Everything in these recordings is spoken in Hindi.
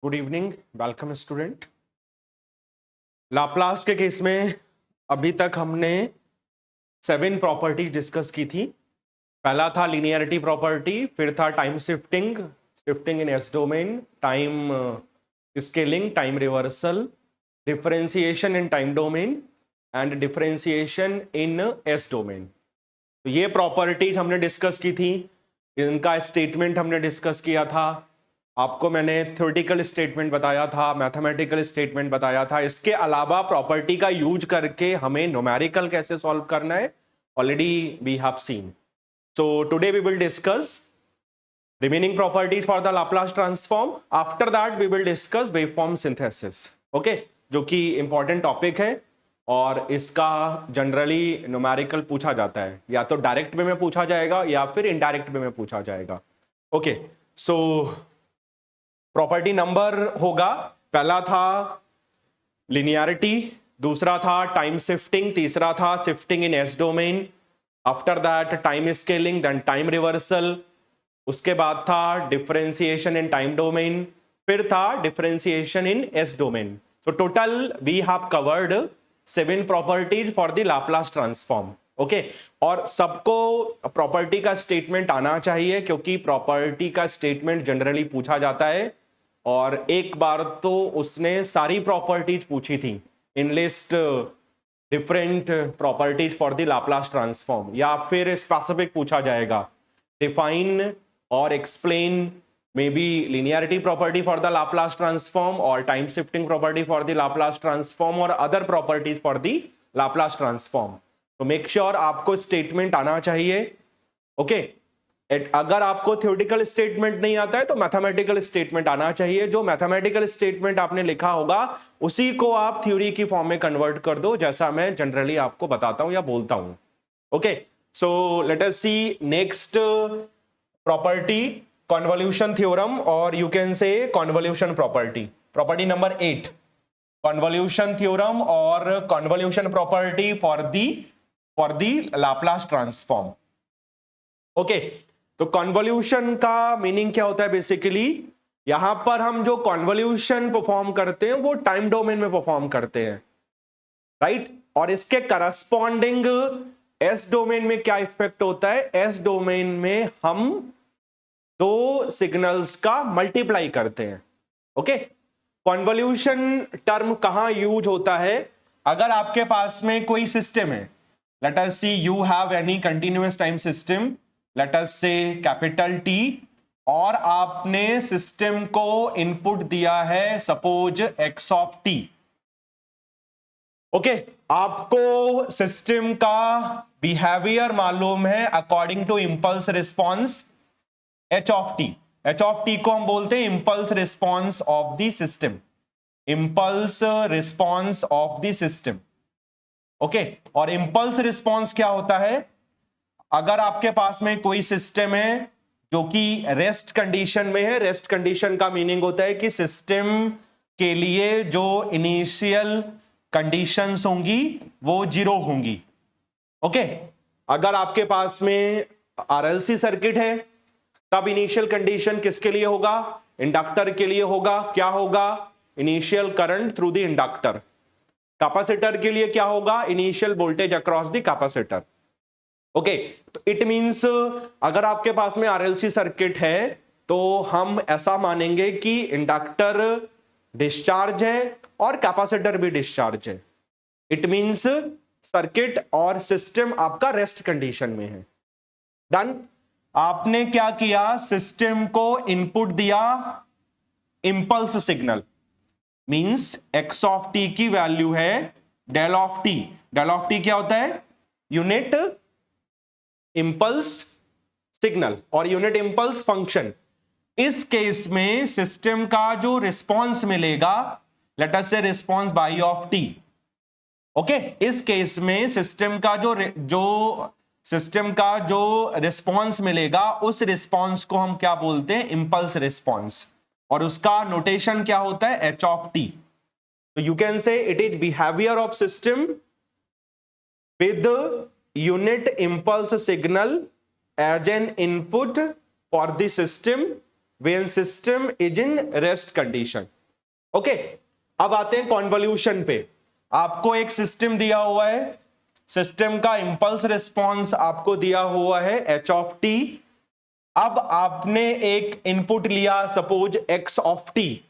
Good evening, welcome student. Laplace के केस में अभी तक हमने 7 प्रॉपर्टीज डिस्कस की थी। पहला था लीनियरिटी प्रॉपर्टी, फिर था time shifting, shifting in S domain, time scaling, time reversal, differentiation in time domain and differentiation in S domain. तो ये प्रॉपर्टीज हमने डिस्कस की थी, इनका स्टेटमेंट हमने डिस्कस किया था। आपको मैंने थ्योरेटिकल स्टेटमेंट बताया था, मैथमेटिकल स्टेटमेंट बताया था। इसके अलावा प्रॉपर्टी का यूज करके हमें न्यूमेरिकल कैसे सॉल्व करना है already we have seen. So today we will discuss remaining properties for the Laplace transform. After that we will discuss waveform synthesis. Okay, जो कि important topic है और इसका जनरली न्यूमेरिकल पूछा जाता है, या तो डायरेक्ट वे में पूछा जाएगा या फिर इनडायरेक्ट वे में पूछा जाएगा। ओके, सो प्रॉपर्टी नंबर होगा, पहला था लिनियरिटी, दूसरा था टाइम शिफ्टिंग, तीसरा था shifting in S domain, after that time scaling, then time reversal, उसके बाद था डिफरेंशिएशन इन टाइम डोमेन, फिर था differentiation in S domain. So total we have covered 7 properties for the Laplace transform. Okay, और सबको प्रॉपर्टी का स्टेटमेंट आना चाहिए, क्योंकि प्रॉपर्टी का स्टेटमेंट जनरली पूछा जाता है। और एक बार तो उसने सारी प्रॉपर्टीज पूछी थी in list different properties for the Laplace transform, या फिर स्पेसिफिक पूछा जाएगा डिफाइन और explain may be linearity property for the Laplace transform or time shifting property for the Laplace transform or other properties for the Laplace transform. तो मेक श्योर आपको स्टेटमेंट आना चाहिए। ओके, अगर आपको थ्योरेटिकल स्टेटमेंट नहीं आता है तो मैथमेटिकल स्टेटमेंट आना चाहिए। जो मैथमेटिकल स्टेटमेंट आपने लिखा होगा उसी को आप थ्योरी की फॉर्म में कन्वर्ट कर दो, जैसा मैं जनरली आपको बताता हूं या बोलता हूं। Okay, so let us see next property, convolution theorem, और you can say convolution property. Property number 8, convolution theorem और convolution property for the Laplace transform. Okay, तो कॉन्वोल्यूशन का मीनिंग क्या होता है? बेसिकली यहां पर हम जो कॉन्वोल्यूशन परफॉर्म करते हैं वो टाइम डोमेन में परफॉर्म करते हैं, राइट? और इसके करस्पॉन्डिंग एस डोमेन में क्या इफेक्ट होता है? एस डोमेन में हम दो सिग्नल्स का मल्टीप्लाई करते हैं। ओके, कॉन्वोल्यूशन टर्म कहां यूज होता है? अगर आपके पास में कोई सिस्टम है, let us see you have any continuous time system, let us say capital T, और आपने सिस्टम को इनपुट दिया है suppose x of T. Okay, आपको सिस्टम का बिहेवियर मालूम है according to impulse response h of t. H of t को हम बोलते हैं impulse response of the system, impulse response of the system. Okay, और इंपल्स रिस्पॉन्स क्या होता है? अगर आपके पास में कोई सिस्टम है जो कि रेस्ट कंडीशन में है, रेस्ट कंडीशन का मीनिंग होता है कि सिस्टम के लिए जो इनिशियल कंडीशंस होंगी वो 0 होंगी। ओके, अगर आपके पास में आरएलसी सर्किट है तब इनिशियल कंडीशन किसके लिए होगा? इंडक्टर के लिए होगा। क्या होगा? Initial current through the inductor. Capacitor के लिए क्या होगा? Initial voltage across the capacitor. Okay, तो इट मींस अगर आपके पास में आरएलसी सर्किट है तो हम ऐसा मानेंगे कि इंडक्टर डिस्चार्ज है और कैपेसिटर भी डिस्चार्ज है। इट मींस सर्किट और सिस्टम आपका रेस्ट कंडीशन में है। डन। आपने क्या किया? सिस्टम को इनपुट दिया impulse signal, means x of T की वैल्यू है del of t. Del of t क्या होता है? यूनिट इंपल्स सिग्नल और यूनिट इंपल्स फंक्शन। इस केस में सिस्टम का जो रिस्पॉन्स मिलेगा, let us say response y of T. Okay, इस केस में सिस्टम का जो रिस्पॉन्स मिलेगा उस रिस्पॉन्स को हम क्या बोलते हैं? इंपल्स रिस्पॉन्स, और उसका नोटेशन क्या होता है? H of T. तो you can say it is behaviour of system with unit impulse signal as an input for the system when system is in rest condition. Okay, अब आते हैं कॉन्वोल्यूशन पे। आपको एक सिस्टम दिया हुआ है, सिस्टम का इंपल्स रिस्पॉन्स आपको दिया हुआ है h ऑफ टी। अब आपने एक इनपुट लिया सपोज x ऑफ टी,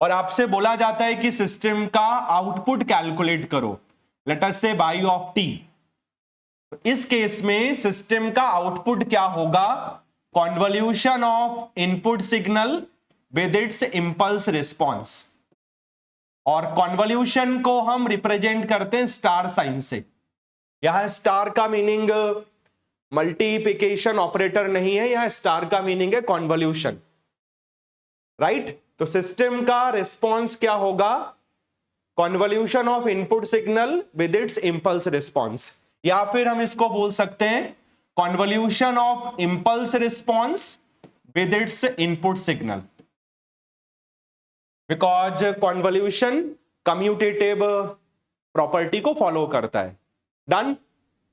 और आपसे बोला जाता है कि सिस्टम का आउटपुट कैलकुलेट करो, लेट अस से y ऑफ टी। इस केस में सिस्टम का आउटपुट क्या होगा? Convolution of input signal with its impulse response. और कॉन्वोल्यूशन को हम रिप्रेजेंट करते हैं स्टार साइन से। यहां स्टार का मीनिंग मल्टीप्लिकेशन ऑपरेटर नहीं है, यहां स्टार का मीनिंग है कॉन्वोल्यूशन, राइट? तो सिस्टम का रिस्पॉन्स क्या होगा? Convolution of input signal with its impulse response, या फिर हम इसको बोल सकते हैं convolution of impulse response with its input signal, because convolution commutative property को फॉलो करता है। डन?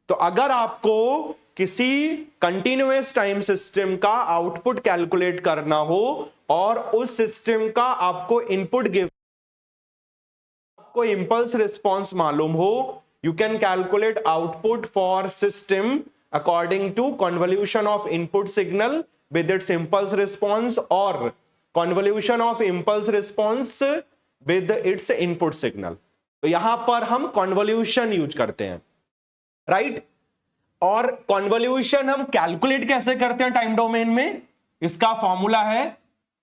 तो अगर आपको किसी कंटिन्यूअस टाइम सिस्टम का आउटपुट कैलकुलेट करना हो और उस सिस्टम का आपको इनपुट गिव, आपको इंपल्स रिस्पॉन्स मालूम हो, you can calculate output for system according to convolution of input signal with its impulse response और convolution of impulse response with its input signal. तो यहां पर हम कॉन्वोल्यूशन यूज करते हैं, राइट? और कॉन्वोल्यूशन हम कैलकुलेट कैसे करते हैं टाइम डोमेन में, इसका फॉर्मूला है,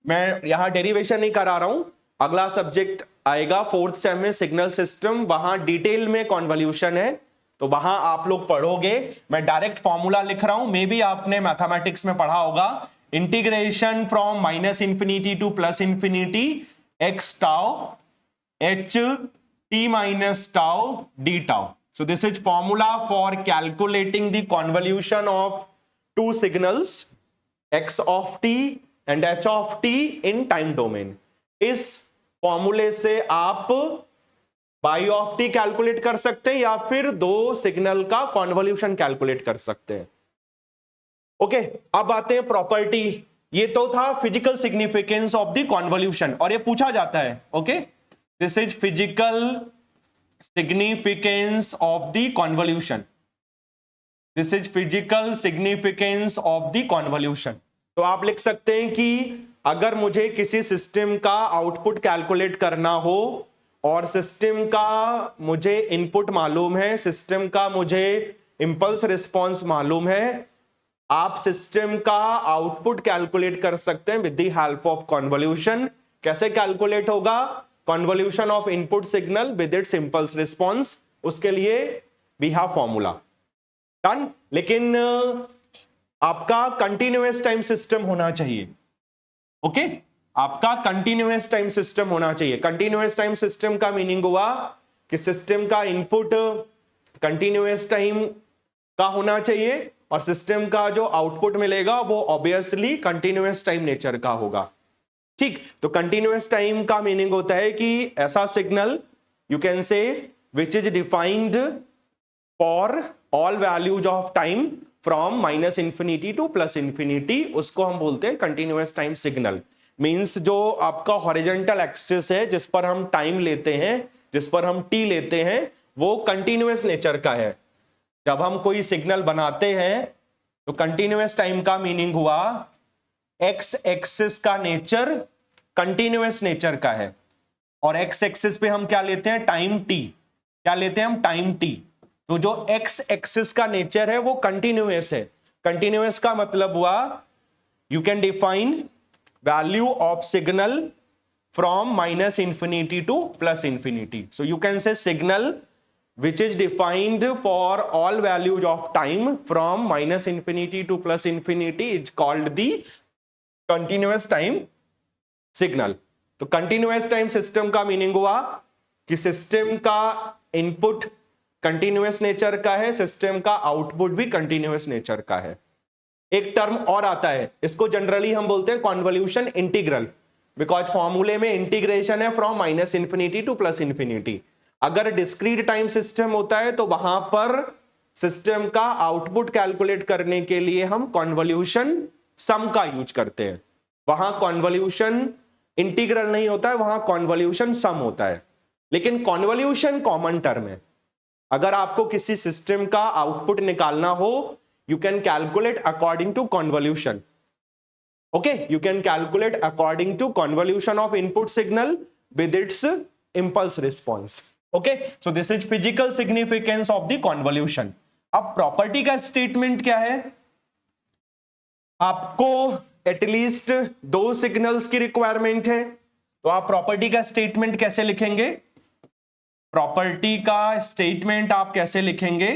मैं यहां डेरिवेशन नहीं करा रहा हूं, अगला सब्जेक्ट आएगा फोर्थ सेम में सिग्नल सिस्टम, वहां डिटेल में कॉन्वोल्यूशन है, तो वहां आप लोग पढ़ोगे। मैं डायरेक्ट फॉर्मूला लिख रहा हूं, मे बी आपने मैथमेटिक्स में पढ़ा होगा, integration from minus infinity two plus infinity x tau h t minus tau d tau. So this is formula for calculating the convolution of two signals x of t and h of t in time domain. इस फॉर्मूले से आप y of t कैलकुलेट कर सकते हैं या फिर दो सिग्नल का कॉन्वोल्यूशन कैलकुलेट कर सकते हैं। ओके, अब आते हैं प्रॉपर्टी। ये तो था physical significance of the convolution, और ये पूछा जाता है। Okay, this is physical significance of the convolution, this is physical significance of the convolution. तो आप लिख सकते हैं कि अगर मुझे किसी सिस्टम का आउटपुट कैलकुलेट करना हो और सिस्टम का मुझे इनपुट मालूम है, सिस्टम का मुझे इंपल्स रिस्पॉन्स मालूम है, आप सिस्टम का आउटपुट कैलकुलेट कर सकते हैं with the help of convolution. कैसे कैलकुलेट होगा? Convolution of input signal with its impulse response, उसके लिए वी हैव फॉर्मूला। डन? लेकिन आपका कंटिन्यूअस टाइम सिस्टम होना चाहिए। ओके, आपका कंटिन्यूअस टाइम सिस्टम होना चाहिए। कंटिन्यूअस टाइम सिस्टम का मीनिंग हुआ कि सिस्टम का इनपुट कंटिन्यूअस टाइम का होना चाहिए और सिस्टम का जो आउटपुट मिलेगा वो ऑब्वियसली कंटिन्यूअस टाइम नेचर का होगा। ठीक, तो कंटिन्यूअस टाइम का मीनिंग होता है कि ऐसा सिग्नल यू कैन से which is defined for all values of time from minus infinity two plus infinity, उसको हम बोलते हैं कंटिन्यूअस टाइम सिग्नल। मींस जो आपका हॉरिजॉन्टल एक्सिस है जिस पर हम टाइम लेते हैं, जिस पर हम टी लेते हैं, वो कंटिन्यूअस नेचर का है। जब हम कोई सिग्नल बनाते हैं तो कंटिन्यूअस टाइम का मीनिंग हुआ एक्स एक्सिस का नेचर कंटिन्यूअस नेचर का है, और एक्स एक्सिस पे हम क्या लेते हैं? Time T. क्या लेते हैं हम? Time T. तो जो एक्स एक्सिस का नेचर है वो कंटिन्यूअस है। कंटिन्यूअस का मतलब हुआ you can define value of signal from minus infinity two plus infinity. So you can से signal which is defined for all values of time from minus infinity to plus infinity is called the continuous time signal. तो continuous time system का meaning हुआ कि सिस्टम का इनपुट कंटिन्यूअस नेचर का है, सिस्टम का आउटपुट भी कंटिन्यूअस नेचर का है। एक टर्म और आता है, इसको जनरली हम बोलते हैं कॉन्वोल्यूशन इंटीग्रल, बिकॉज फॉर्मूले में इंटीग्रेशन है from minus infinity two plus infinity. अगर डिस्क्रीट टाइम सिस्टम होता है तो वहां पर सिस्टम का आउटपुट कैलकुलेट करने के लिए हम कॉन्वोल्यूशन सम का यूज करते हैं। वहां कॉन्वोल्यूशन इंटीग्रल नहीं होता है, वहां कॉन्वोल्यूशन सम होता है, लेकिन कॉन्वोल्यूशन कॉमन टर्म है। अगर आपको किसी सिस्टम का आउटपुट निकालना हो, you can calculate according to convolution. Okay, you can calculate according to convolution of input signal with its impulse response. Okay, so this is physical significance of the convolution. अब प्रॉपर्टी का स्टेटमेंट क्या है? आपको एटलीस्ट 2 सिग्नल्स की रिक्वायरमेंट है, तो आप प्रॉपर्टी का स्टेटमेंट कैसे लिखेंगे? प्रॉपर्टी का स्टेटमेंट आप कैसे लिखेंगे?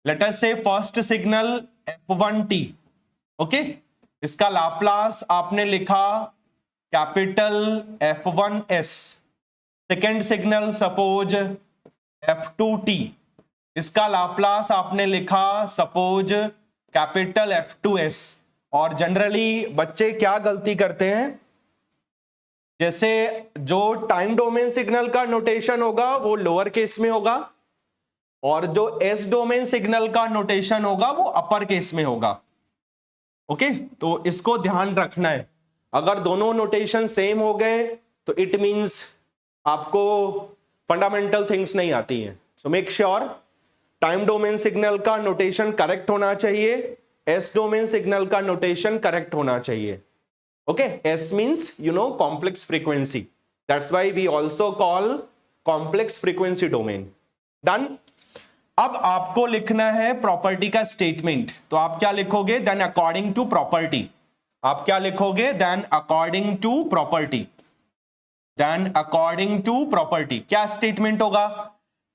लेट अस से फर्स्ट सिग्नल f1t, ओके, इसका लाप्लास आपने लिखा capital F1s। Second signal suppose f2t, इसका लाप्लास आपने लिखा सपोज कैपिटल F2s। और जनरली बच्चे क्या गलती करते हैं, जैसे जो टाइम डोमेन सिग्नल का नोटेशन होगा वो लोअर केस में होगा, और जो एस डोमेन सिग्नल का नोटेशन होगा वो अपर केस में होगा। ओके, तो इसको ध्यान रखना है। अगर दोनों नोटेशन सेम हो गए तो इट मींस आपको फंडामेंटल थिंग्स नहीं आती हैं। So make sure time domain signal का नोटेशन करेक्ट होना चाहिए, एस डोमेन सिग्नल का नोटेशन करेक्ट होना चाहिए। Okay, S means you know complex frequency, that's why we also call complex frequency domain. Done. अब आपको लिखना है प्रॉपर्टी का स्टेटमेंट, तो आप क्या लिखोगे? Then according to property. आप क्या लिखोगे? Then according to property. Then according to property क्या स्टेटमेंट होगा?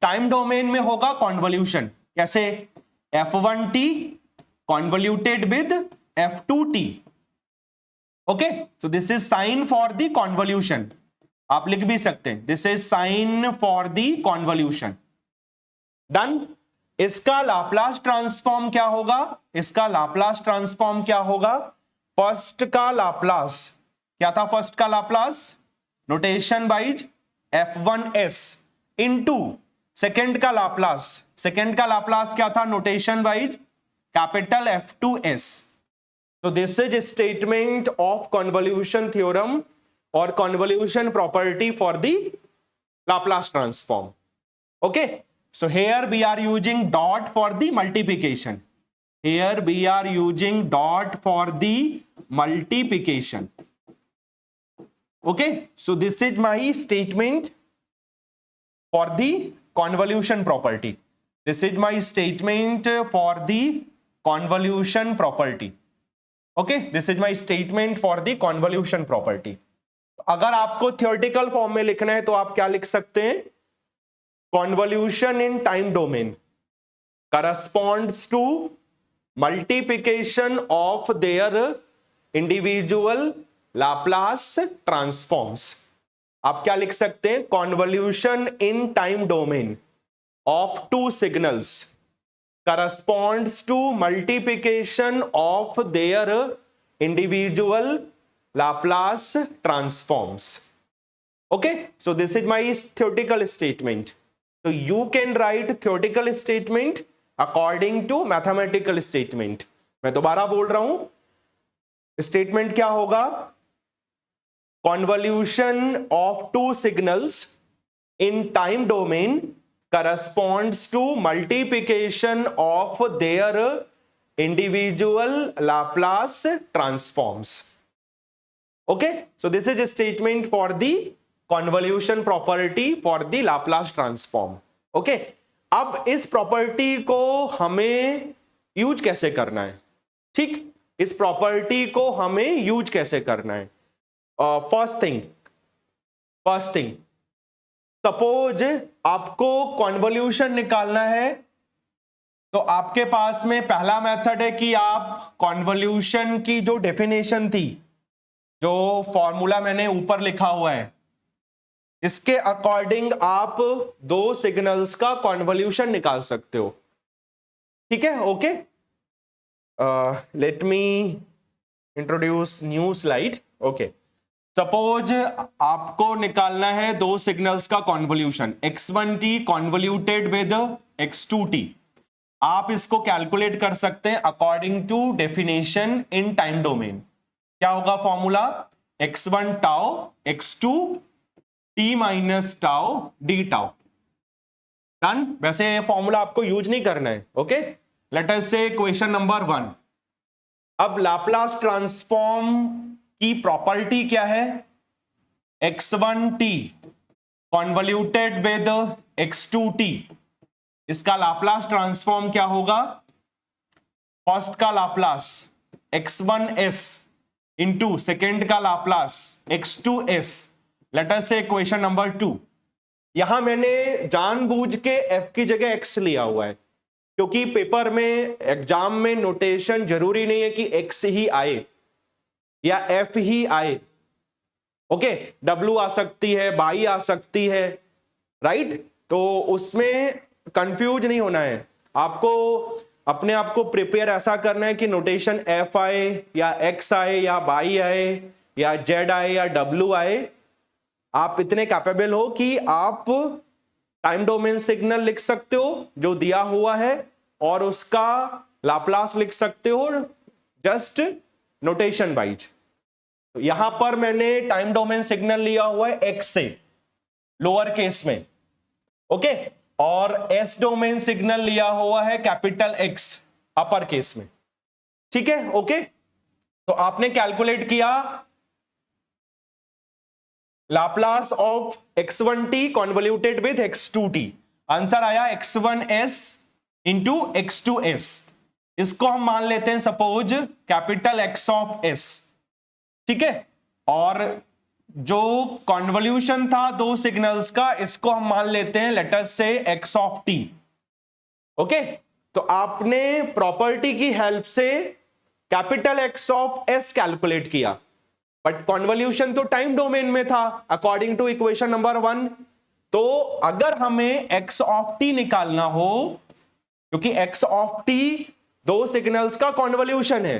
टाइम डोमेन में होगा कॉन्वोल्यूशन, कैसे? f1t convolved with f2t। Okay, so this is sign for the convolution. आप लिख भी सकते हैं this is sign for the convolution. Done. इसका लाप्लास ट्रांसफॉर्म क्या होगा? इसका लाप्लास ट्रांसफॉर्म क्या होगा? फर्स्ट का लाप्लास क्या था? फर्स्ट का Laplace notation wise f1s into second का लाप्लास। सेकंड का लाप्लास क्या था नोटेशन वाइज? Capital F2s। तो this is statement of convolution theorem और convolution property for the Laplace transform. Okay, so here we are using dot for the multiplication. Here we are using dot for the multiplication. Okay, so this is my statement for the convolution property. This is my statement for the convolution property. Okay, this is my statement for the convolution property. अगर आपको theoretical form में लिखना है तो आप क्या लिख सकते हैं? Convolution in time domain corresponds to multiplication of their individual Laplace transforms. आप क्या लिख सकते हैं? Convolution in time domain of 2 signals corresponds to multiplication of their individual Laplace transforms. Okay, so this is my theoretical statement. So you can write theoretical statement according to mathematical statement. मैं दोबारा बोल रहा हूं, स्टेटमेंट क्या होगा? Convolution of 2 signals in time domain corresponds to multiplication of their individual Laplace transforms. Okay, so this is a statement for the convolution property for the Laplace transform. Okay, अब इस प्रॉपर्टी को हमें यूज कैसे करना है? ठीक, इस प्रॉपर्टी को हमें यूज कैसे करना है? फर्स्ट थिंग सपोज आपको कॉन्वोल्यूशन निकालना है, तो आपके पास में पहला मेथड है कि आप कॉन्वोल्यूशन की जो डेफिनेशन थी, जो फॉर्मूला मैंने ऊपर लिखा हुआ है, इसके अकॉर्डिंग आप 2 सिग्नल्स का कॉन्वोल्यूशन निकाल सकते हो। ठीक है, okay, let me introduce new slide. Okay, suppose आपको निकालना है 2 सिग्नल्स का convolution, x1t convoluted with x2t। आप इसको कैलकुलेट कर सकते हैं according to definition in time domain. क्या होगा formula, x1 tau x2 t minus tau d tau. Done. वैसे ये फॉर्मूला आपको यूज नहीं करना है। ओके, लेट अस से क्वेश्चन नंबर 1। अब लाप्लास ट्रांसफॉर्म की प्रॉपर्टी क्या है, x1t कॉन्वल्यूटेड विद x2t, इसका लाप्लास ट्रांसफॉर्म क्या होगा, फर्स्ट का लाप्लास x1s इंटू सेकेंड का लाप्लास x2s। लेट अस से क्वेश्चन नंबर 2। यहां मैंने जानबूझ के f की जगह x लिया हुआ है, क्योंकि पेपर में एग्जाम में नोटेशन जरूरी नहीं है कि x ही आए या f ही आए। ओके, w आ सकती है, बाई आ सकती है, राइट। तो उसमें कंफ्यूज नहीं होना है, आपको अपने आप को प्रिपेयर ऐसा करना है कि नोटेशन f आए या x आए या बाई आए या z आए या w आए, आप इतने कैपेबल हो कि आप टाइम डोमेन सिग्नल लिख सकते हो जो दिया हुआ है और उसका लाप्लास लिख सकते हो जस्ट नोटेशन वाइज। तो यहां पर मैंने टाइम डोमेन सिग्नल लिया हुआ है x से लोअर केस में, ओके, और एस डोमेन सिग्नल लिया हुआ है कैपिटल X अपर केस में। ठीक है, ओके। तो आपने कैलकुलेट किया Laplace of x1t convoluted with x2t, answer आया x1s इंटू x2s। इसको हम मान लेते हैं suppose capital X of s, ठीक है। और जो कॉन्वल्यूशन था दो सिग्नल्स का, इसको हम मान लेते हैं लेट अस से x ऑफ t। ओके, तो आपने प्रॉपर्टी की हेल्प से capital X of s calculate किया, बट कॉन्वल्यूशन तो टाइम डोमेन में था अकॉर्डिंग टू इक्वेशन नंबर 1। तो अगर हमें x ऑफ t निकालना हो, क्योंकि x ऑफ t दो सिग्नल्स का कॉन्वल्यूशन है,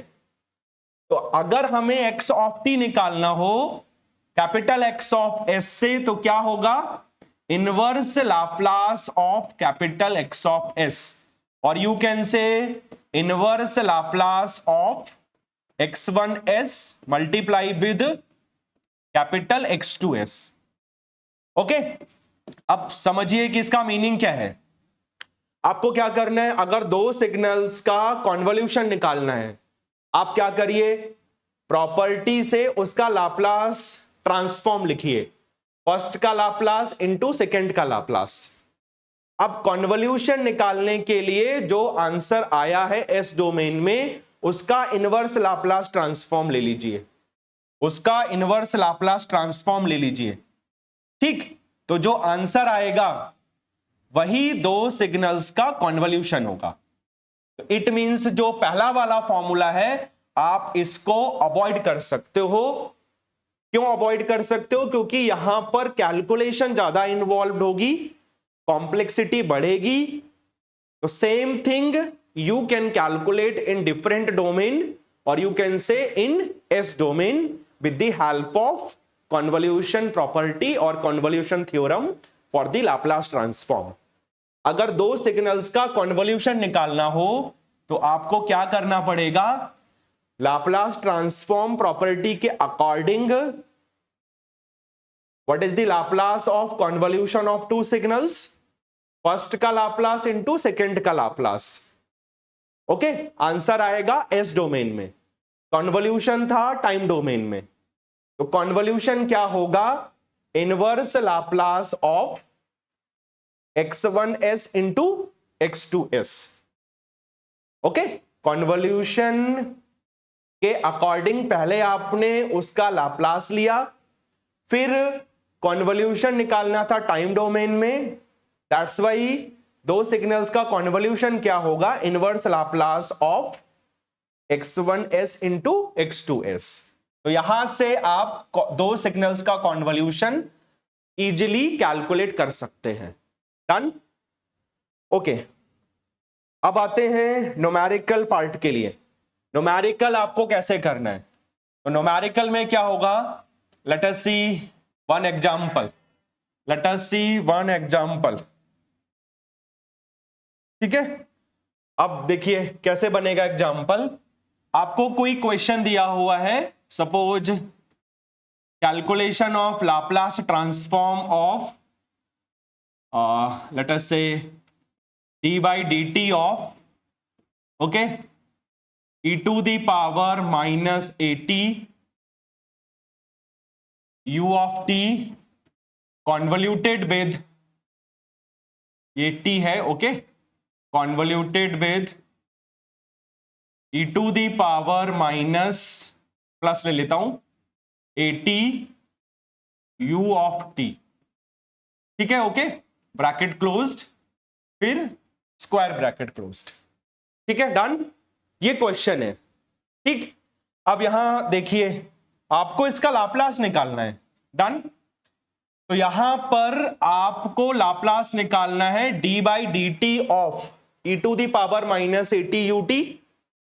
तो अगर हमें x ऑफ t निकालना हो कैपिटल X ऑफ s से, तो क्या होगा, inverse Laplace of capital X of s, और यू कैन से inverse Laplace of x1s multiply with capital x2s। Okay, अब समझिए कि इसका मीनिंग क्या है। आपको क्या करना है, अगर दो सिग्नल्स का कॉन्वल्यूशन निकालना है, आप क्या करिए, प्रॉपर्टी से उसका लाप्लास ट्रांसफॉर्म लिखिए, फर्स्ट का लाप्लास इंटू सेकेंड का लाप्लास। अब कॉन्वल्यूशन निकालने के लिए जो आंसर आया है एस डोमेन में, उसका इनवर्स लाप्लास ट्रांसफॉर्म ले लीजिए, उसका इनवर्स लाप्लास ट्रांसफॉर्म ले लीजिए। ठीक, तो जो आंसर आएगा वही दो सिग्नल्स का कॉन्वल्यूशन होगा। इट मींस जो पहला वाला फॉर्मूला है आप इसको अवॉइड कर सकते हो। क्यों अवॉइड कर सकते हो, क्योंकि यहां पर कैलकुलेशन ज्यादा इन्वॉल्व होगी, कॉम्प्लेक्सिटी बढ़ेगी। तो same thing you can calculate in different domain, और you can say in S domain with the help of convolution property और convolution theorem for the Laplace transform. अगर दो सिग्नल्स का कॉन्वल्यूशन निकालना हो तो आपको क्या करना पड़ेगा, लाप्लास ट्रांसफॉर्म प्रॉपर्टी के according what is the Laplace of convolution of two signals, first का लाप्लास इंटू सेकेंड का लाप्लास। ओके, आंसर आएगा एस डोमेन में, कॉन्वल्यूशन था टाइम डोमेन में। तो कॉन्वल्यूशन क्या होगा, inverse Laplace of x1s into x2s। Okay, convolution के अकॉर्डिंग पहले आपने उसका लाप्लास लिया, फिर कॉन्वल्यूशन निकालना था टाइम डोमेन में, दैट्स वाई दो सिग्नल्स का कॉन्वल्यूशन क्या होगा, inverse Laplace of x1s into x2s। तो यहां से आप दो सिग्नल्स का कॉन्वल्यूशन इजीली कैलकुलेट कर सकते हैं। Done, okay. अब आते हैं न्यूमेरिकल पार्ट के लिए। न्यूमेरिकल आपको कैसे करना है, तो न्यूमेरिकल में क्या होगा, late us see one example, late us see one example. ठीक है, अब देखिए कैसे बनेगा एग्जांपल। आपको कोई क्वेश्चन दिया हुआ है, suppose calculation of Laplace transform of let us say d by dt of okay e to the power minus at u of t convoluted with ये t है okay convoluted with e to the power minus plus ले लेता हूं at u of t, ठीक है ओके, ब्रैकेट क्लोज्ड फिर स्क्वायर ब्रैकेट क्लोज्ड, ठीक है डन। ये क्वेश्चन है ठीक। अब यहां देखिए आपको इसका लाप्लास निकालना है, डन। तो यहां पर आपको लाप्लास निकालना है d by D T of e to the power minus eighty you t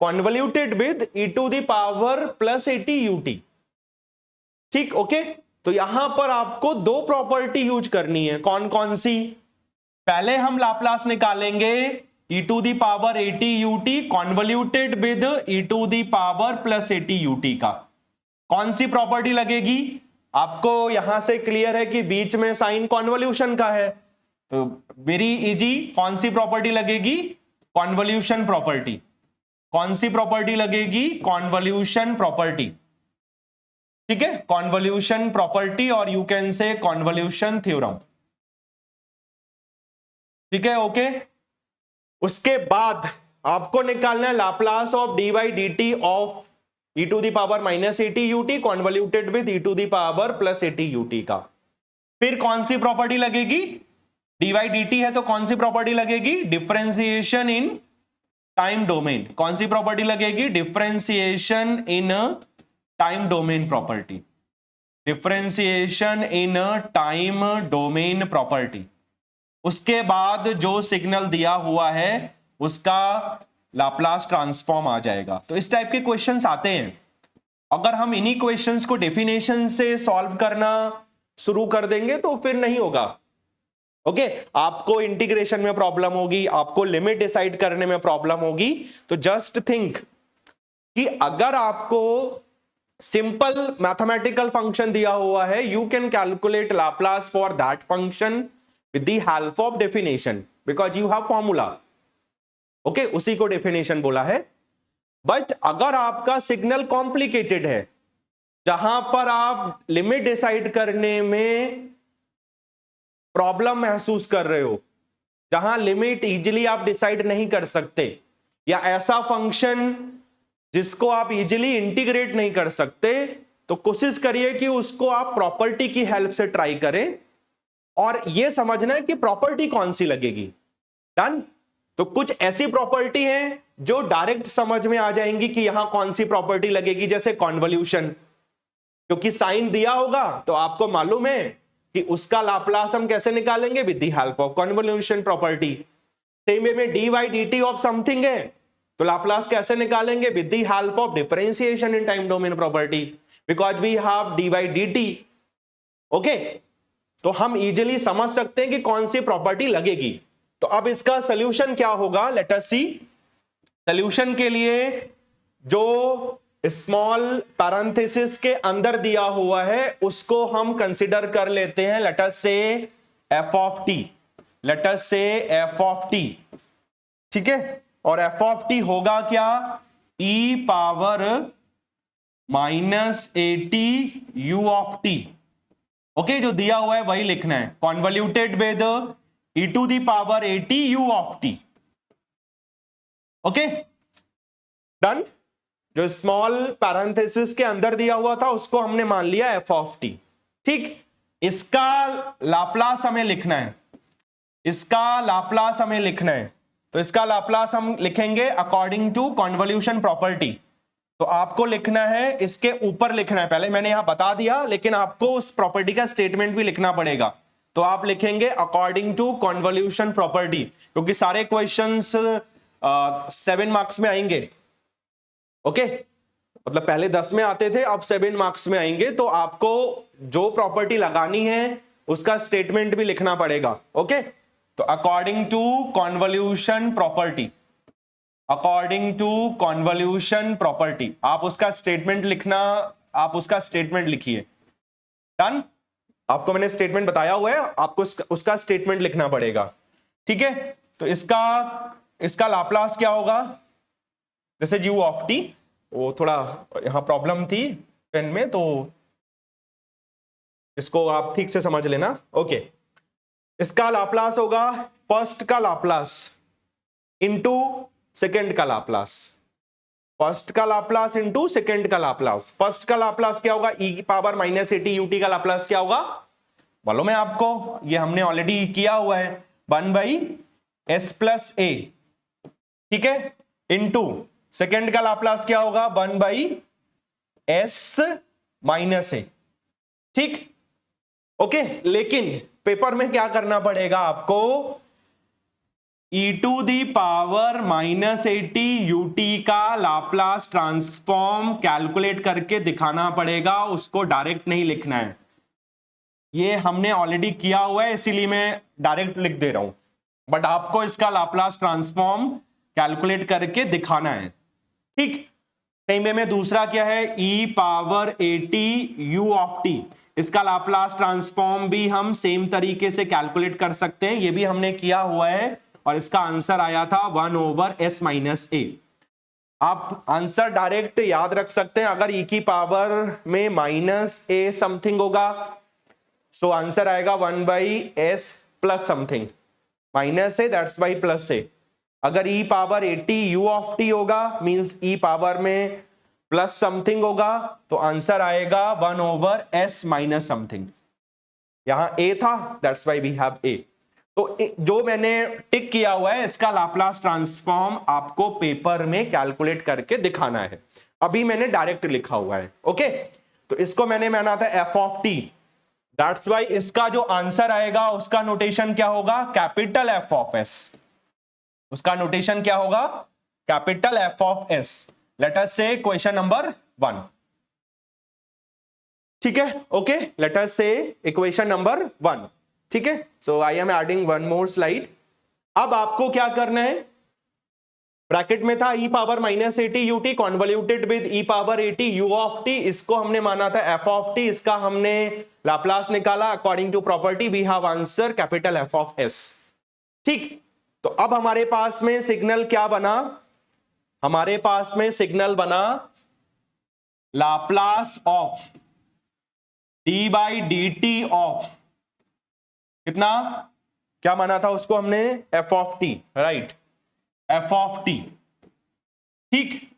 convoluted with E to the power plus a t you t, ठीक ओके। तो यहां पर आपको दो प्रॉपर्टी यूज करनी है, कौन कौन सी? पहले हम लाप्लास निकालेंगे e to the power eighty you t convoluted with e to the power plus a t you t का कौन सी प्रॉपर्टी लगेगी? आपको यहां से क्लियर है कि बीच में साइन कॉन्वल्यूशन का है, तो वेरी इजी, कौन सी प्रॉपर्टी लगेगी? Convolution property. कौन सी प्रॉपर्टी लगेगी? कॉन्वल्यूशन प्रॉपर्टी, ठीक है, कॉन्वल्यूशन प्रॉपर्टी और you can say convolution theorem, ठीक है ओके। उसके बाद आपको निकालना है Laplace of d by D T of e to the power minus eighty you t convoluted with E to the power plus a t you t का। फिर कौन सी प्रॉपर्टी लगेगी? डी बाई डी टी है तो कौन सी प्रॉपर्टी लगेगी? Differentiation in time domain. कौन सी प्रॉपर्टी लगेगी? Differentiation in time domain property. Differentiation in time domain property. उसके बाद जो सिग्नल दिया हुआ है उसका लाप्लास ट्रांसफॉर्म आ जाएगा। तो इस टाइप के क्वेश्चंस आते हैं। अगर हम इन्हीं क्वेश्चंस को डेफिनेशन से सॉल्व करना शुरू कर देंगे तो फिर नहीं होगा ओके। आपको इंटीग्रेशन में प्रॉब्लम होगी, आपको लिमिट डिसाइड करने में प्रॉब्लम होगी। तो जस्ट थिंक कि अगर आपको सिंपल मैथमेटिकल फंक्शन दिया हुआ है, you can calculate Laplace for that function with the help of definition because you have formula okay, उसी को डेफिनेशन बोला है। बट अगर आपका सिग्नल कॉम्प्लिकेटेड है जहां पर आप लिमिट डिसाइड करने में प्रॉब्लम महसूस कर रहे हो, जहां लिमिट इजीली आप डिसाइड नहीं कर सकते, या ऐसा फंक्शन जिसको आप इजीली इंटीग्रेट नहीं कर सकते, तो कोशिश करिए कि उसको आप प्रॉपर्टी की हेल्प से ट्राई करें और यह समझना है कि प्रॉपर्टी कौन सी लगेगी। डन। तो कुछ ऐसी प्रॉपर्टी है जो डायरेक्ट समझ में आ जाएंगी कि यहां कौन सी प्रॉपर्टी लगेगी, जैसे कॉन्वल्यूशन, क्योंकि साइन दिया होगा तो आपको मालूम है कि उसका लाप्लास हम कैसे निकालेंगे? With the help of convolution property. Same way में D by D T of something है तो लाप्लास कैसे निकालेंगे? With the help of differentiation in time domain property, because we have D by D T okay. तो हम इजीली समझ सकते हैं कि कौन सी प्रॉपर्टी लगेगी। तो अब इसका सॉल्यूशन क्या होगा? लेट अस सी। सॉल्यूशन के लिए जो स्मॉल पैरेंथेसिस के अंदर दिया हुआ है उसको हम कंसीडर कर लेते हैं, लेट अस से F of T. Let us से एफ ऑफ टी, ठीक है। और एफ ऑफ टी होगा क्या? E power minus eighty U of T okay, जो दिया हुआ है वही लिखना है, convoluted with E to the power eighty U of T okay, done. जो स्मॉल पैरेंथेसिस के अंदर दिया हुआ था उसको हमने मान लिया एफ ऑफ टी, ठीक। इसका लाप्लास हमें लिखना है, इसका लाप्लास हमें लिखना है। तो इसका लाप्लास हम लिखेंगे अकॉर्डिंग टू कॉन्वल्यूशन प्रॉपर्टी। तो आपको लिखना है, इसके ऊपर लिखना है, पहले मैंने यहां बता दिया लेकिन आपको उस प्रॉपर्टी का स्टेटमेंट भी लिखना पड़ेगा। तो आप लिखेंगे अकॉर्डिंग टू कॉन्वल्यूशन प्रॉपर्टी, क्योंकि सारे क्वेश्चंस 7 मार्क्स में आएंगे ओके। मतलब पहले 10 में आते थे, अब 7 मार्क्स में आएंगे। तो आपको जो प्रॉपर्टी लगानी है उसका स्टेटमेंट भी लिखना पड़ेगा ओके। तो according to convolution property, according to convolution property, आप उसका स्टेटमेंट लिखना आप उसका स्टेटमेंट लिखिए। डन, आपको मैंने स्टेटमेंट बताया हुआ है, आपको उसका स्टेटमेंट लिखना पड़ेगा। ठीक है, तो इसका लाप्लास क्या होगा, जैसे यू ऑफ टी, वो थोड़ा यहां प्रॉब्लम थी पेन में, तो इसको आप ठीक से समझ लेना। ओके, इसका लाप्लास होगा फर्स्ट का लाप्लास इंटू सेकेंड का लाप्लास, फर्स्ट का लाप्लास इंटू सेकेंड का लाप्लास। फर्स्ट का लाप्लास क्या होगा, e की पावर माइनस एटी यूटी का लाप्लास क्या होगा मालूम है आपको, ये हमने ऑलरेडी किया हुआ है, 1/s प्लस ए। ठीक है, इंटू सेकेंड का लाप्लास क्या होगा 1/s माइनस ए। ठीक, ओके, लेकिन पेपर में क्या करना पड़ेगा आपको, e to the power minus a t u t का लाप्लास ट्रांसफॉर्म कैलकुलेट करके दिखाना पड़ेगा, उसको डायरेक्ट नहीं लिखना है। ये हमने ऑलरेडी किया हुआ है, इसीलिए मैं डायरेक्ट लिख दे रहा हूं, बट आपको इसका लाप्लास ट्रांसफॉर्म कैलकुलेट करके दिखाना है। ठीक, सेम में दूसरा क्या है, e power A T u of T, इसका लाप्लास ट्रांसफॉर्म भी हम सेम तरीके से कैलकुलेट कर सकते हैं, ये भी हमने किया हुआ है, और इसका आंसर आया था 1/s माइनस ए। आप आंसर डायरेक्ट याद रख सकते हैं, अगर e की पावर में माइनस ए समथिंग होगा, सो आंसर आएगा 1/s plus something, minus A that's by plus A. अगर e power A T u of T होगा, मींस e पावर में प्लस समथिंग होगा, तो आंसर आएगा 1/s माइनस समथिंग। यहां a था, that's why we have a। तो जो मैंने टिक किया हुआ है, इसका लाप्लास ट्रांसफॉर्म आपको पेपर में कैलकुलेट करके दिखाना है, अभी मैंने डायरेक्ट लिखा हुआ है। ओके, तो इसको मैंने माना था f of T, that's why इसका जो आंसर आएगा उसका नोटेशन क्या होगा, कैपिटल F ऑफ S। उसका नोटेशन क्या होगा, capital F of S। Late us से क्वेश्चन नंबर 1। ठीक है, ओके, लेट अस से इक्वेशन नंबर 1। ठीक है, so I am adding one more slide. अब आपको क्या करना है, ब्रैकेट में था e power minus eighty you T convoluted with e power A T u of T, इसको हमने माना था f ऑफ टी, इसका हमने लाप्लास निकाला, according to property we have answer capital F of S। ठीक, तो अब हमारे पास में सिग्नल क्या बना, हमारे पास में सिग्नल बना Laplace of d by D T of कितना, क्या माना था उसको हमने, f of T, right, f of T. ठीक,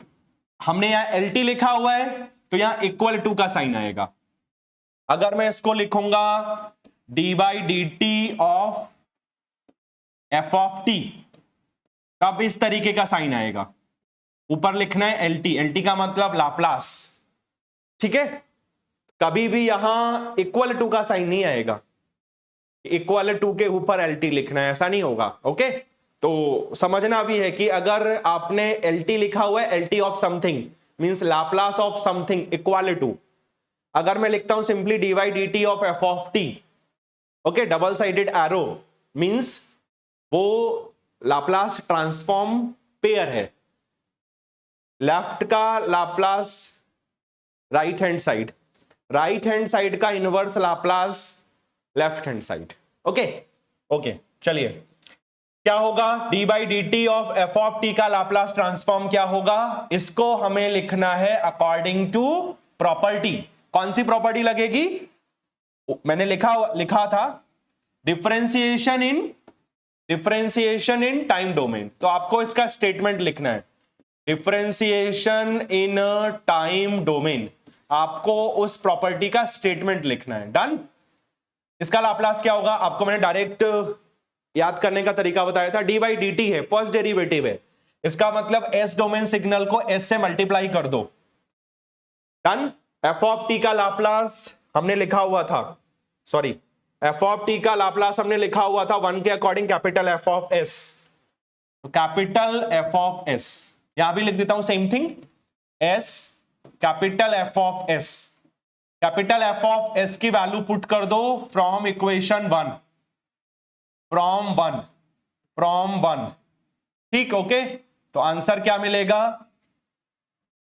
हमने यहां LT लिखा हुआ है, तो यहां इक्वल टू का साइन आएगा। अगर मैं इसको लिखूंगा d by D T of f of T, तब इस तरीके का साइन आएगा, ऊपर लिखना है LT, LT का मतलब लाप्लास। ठीक है, कभी भी यहां इक्वल टू का साइन नहीं आएगा, इक्वल टू के ऊपर LT लिखना है, ऐसा नहीं होगा। ओके, तो समझना भी है कि अगर आपने LT लिखा हुआ है, LT of something means Laplace of something equal to, अगर मैं लिखता हूं simply D by D T of f of T, okay, double sided arrow means वो लाप्लास ट्रांसफॉर्म पेयर है, लेफ्ट का Laplace right hand side, right hand side का inverse Laplace left hand side. Okay, okay, चलिए क्या होगा, d by D T of f of t का लाप्लास ट्रांसफॉर्म क्या होगा, इसको हमें लिखना है अकॉर्डिंग टू प्रॉपर्टी। कौन सी प्रॉपर्टी लगेगी, मैंने लिखा था डिफरेंशिएशन इन टाइम डोमेन, तो आपको इसका स्टेटमेंट लिखना है, डिफरेंशिएशन इन टाइम डोमेन, आपको उस प्रॉपर्टी का स्टेटमेंट लिखना है। डन, इसका लाप्लास क्या होगा, आपको मैंने डायरेक्ट याद करने का तरीका बताया था, d बाई डी टी है, फर्स्ट डेरिवेटिव है, इसका मतलब s डोमेन सिग्नल को s से मल्टीप्लाई कर दो। डन, f ऑफ t का लाप्लास हमने लिखा हुआ था, सॉरी, f ऑफ t का लाप्लास हमने लिखा हुआ था 1 के according capital F of S, capital F of S, यहां भी लिख देता हूं same thing, S capital F of S, capital F of S की वैल्यू पुट कर दो फ्रॉम इक्वेशन 1, फ्रॉम वन। ठीक, ओके, तो आंसर क्या मिलेगा,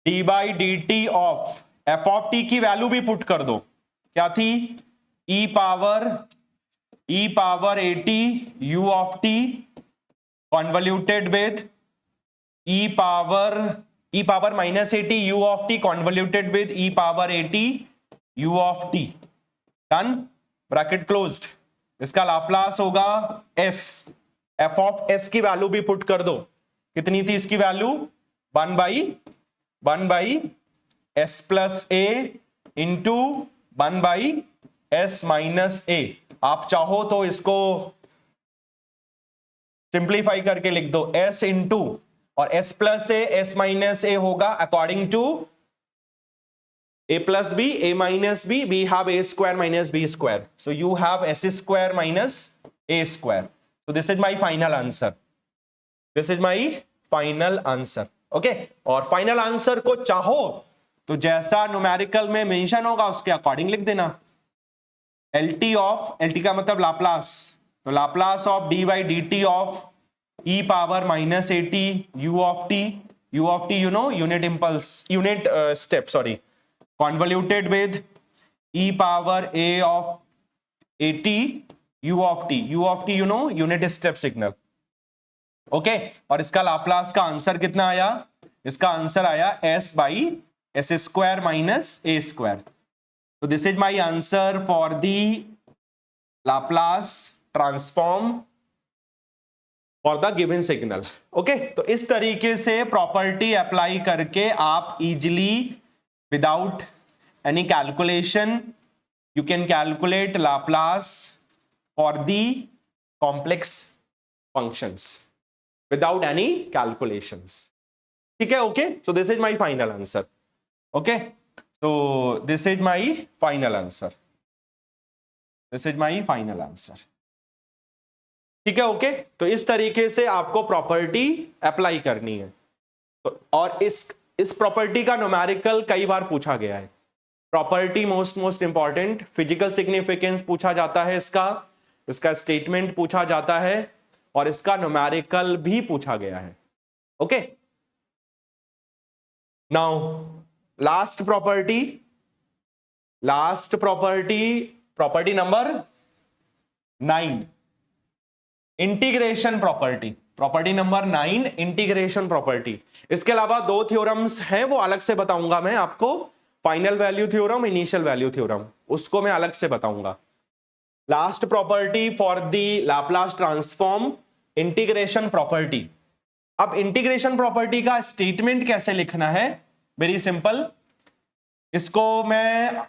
d by D T of F of T की वैल्यू भी पुट कर दो, क्या थी, E power A T U of T convoluted with E power minus A T U of T convoluted with E power A T U of T, done, bracket closed. इसका लाप्लास होगा एस, एफ ऑफ एस की वैल्यू भी पुट कर दो, कितनी थी इसकी वैल्यू, 1 by S plus A into 1 by S minus A. आप चाहो तो इसको सिंप्लीफाई करके लिख दो, एस इंटू और S plus A S minus A होगा according to a plus b, a minus b, we have a square minus b square. So you have s square minus a square. So this is my final answer. This is my final answer. Okay? और फाइनल आंसर को चाहो तो जैसा न्यूमेरिकल में मेंशन होगा उसके अकॉर्डिंग लिख देना। LT का मतलब लाप्लास, तो Laplace of dy dt of e power minus A T u of t you know unit step sorry, convoluted with e power a of at u of t you know unit step signal, okay. और इसका लाप्लास का आंसर कितना आया, इसका आंसर आया s by S square minus A square. तो this is my answer for the Laplace transform for the given signal, okay. तो इस तरीके से प्रॉपर्टी अप्लाई करके आप easily without any calculation you can calculate Laplace for the complex functions without any calculations, ठीक है, okay। So this is my final answer, okay, so this is my final answer, ठीक है, ओके। तो इस तरीके से आपको प्रॉपर्टी अप्लाई करनी है। तो और इस प्रॉपर्टी का न्यूमेरिकल कई बार पूछा गया है। Property most important, physical significance पूछा जाता है, इसका स्टेटमेंट पूछा जाता है और इसका न्यूमेरिकल भी पूछा गया है, okay. Now last property number 9, integration property number 9, integration property. इसके अलावा 2 थ्योरम्स हैं, वो अलग से बताऊंगा मैं आपको, final value theorem, initial value theorem, उसको मैं अलग से बताऊंगा। Last property for the Laplace transform, integration property. अब इंटीग्रेशन प्रॉपर्टी का स्टेटमेंट कैसे लिखना है, वेरी सिंपल, इसको मैं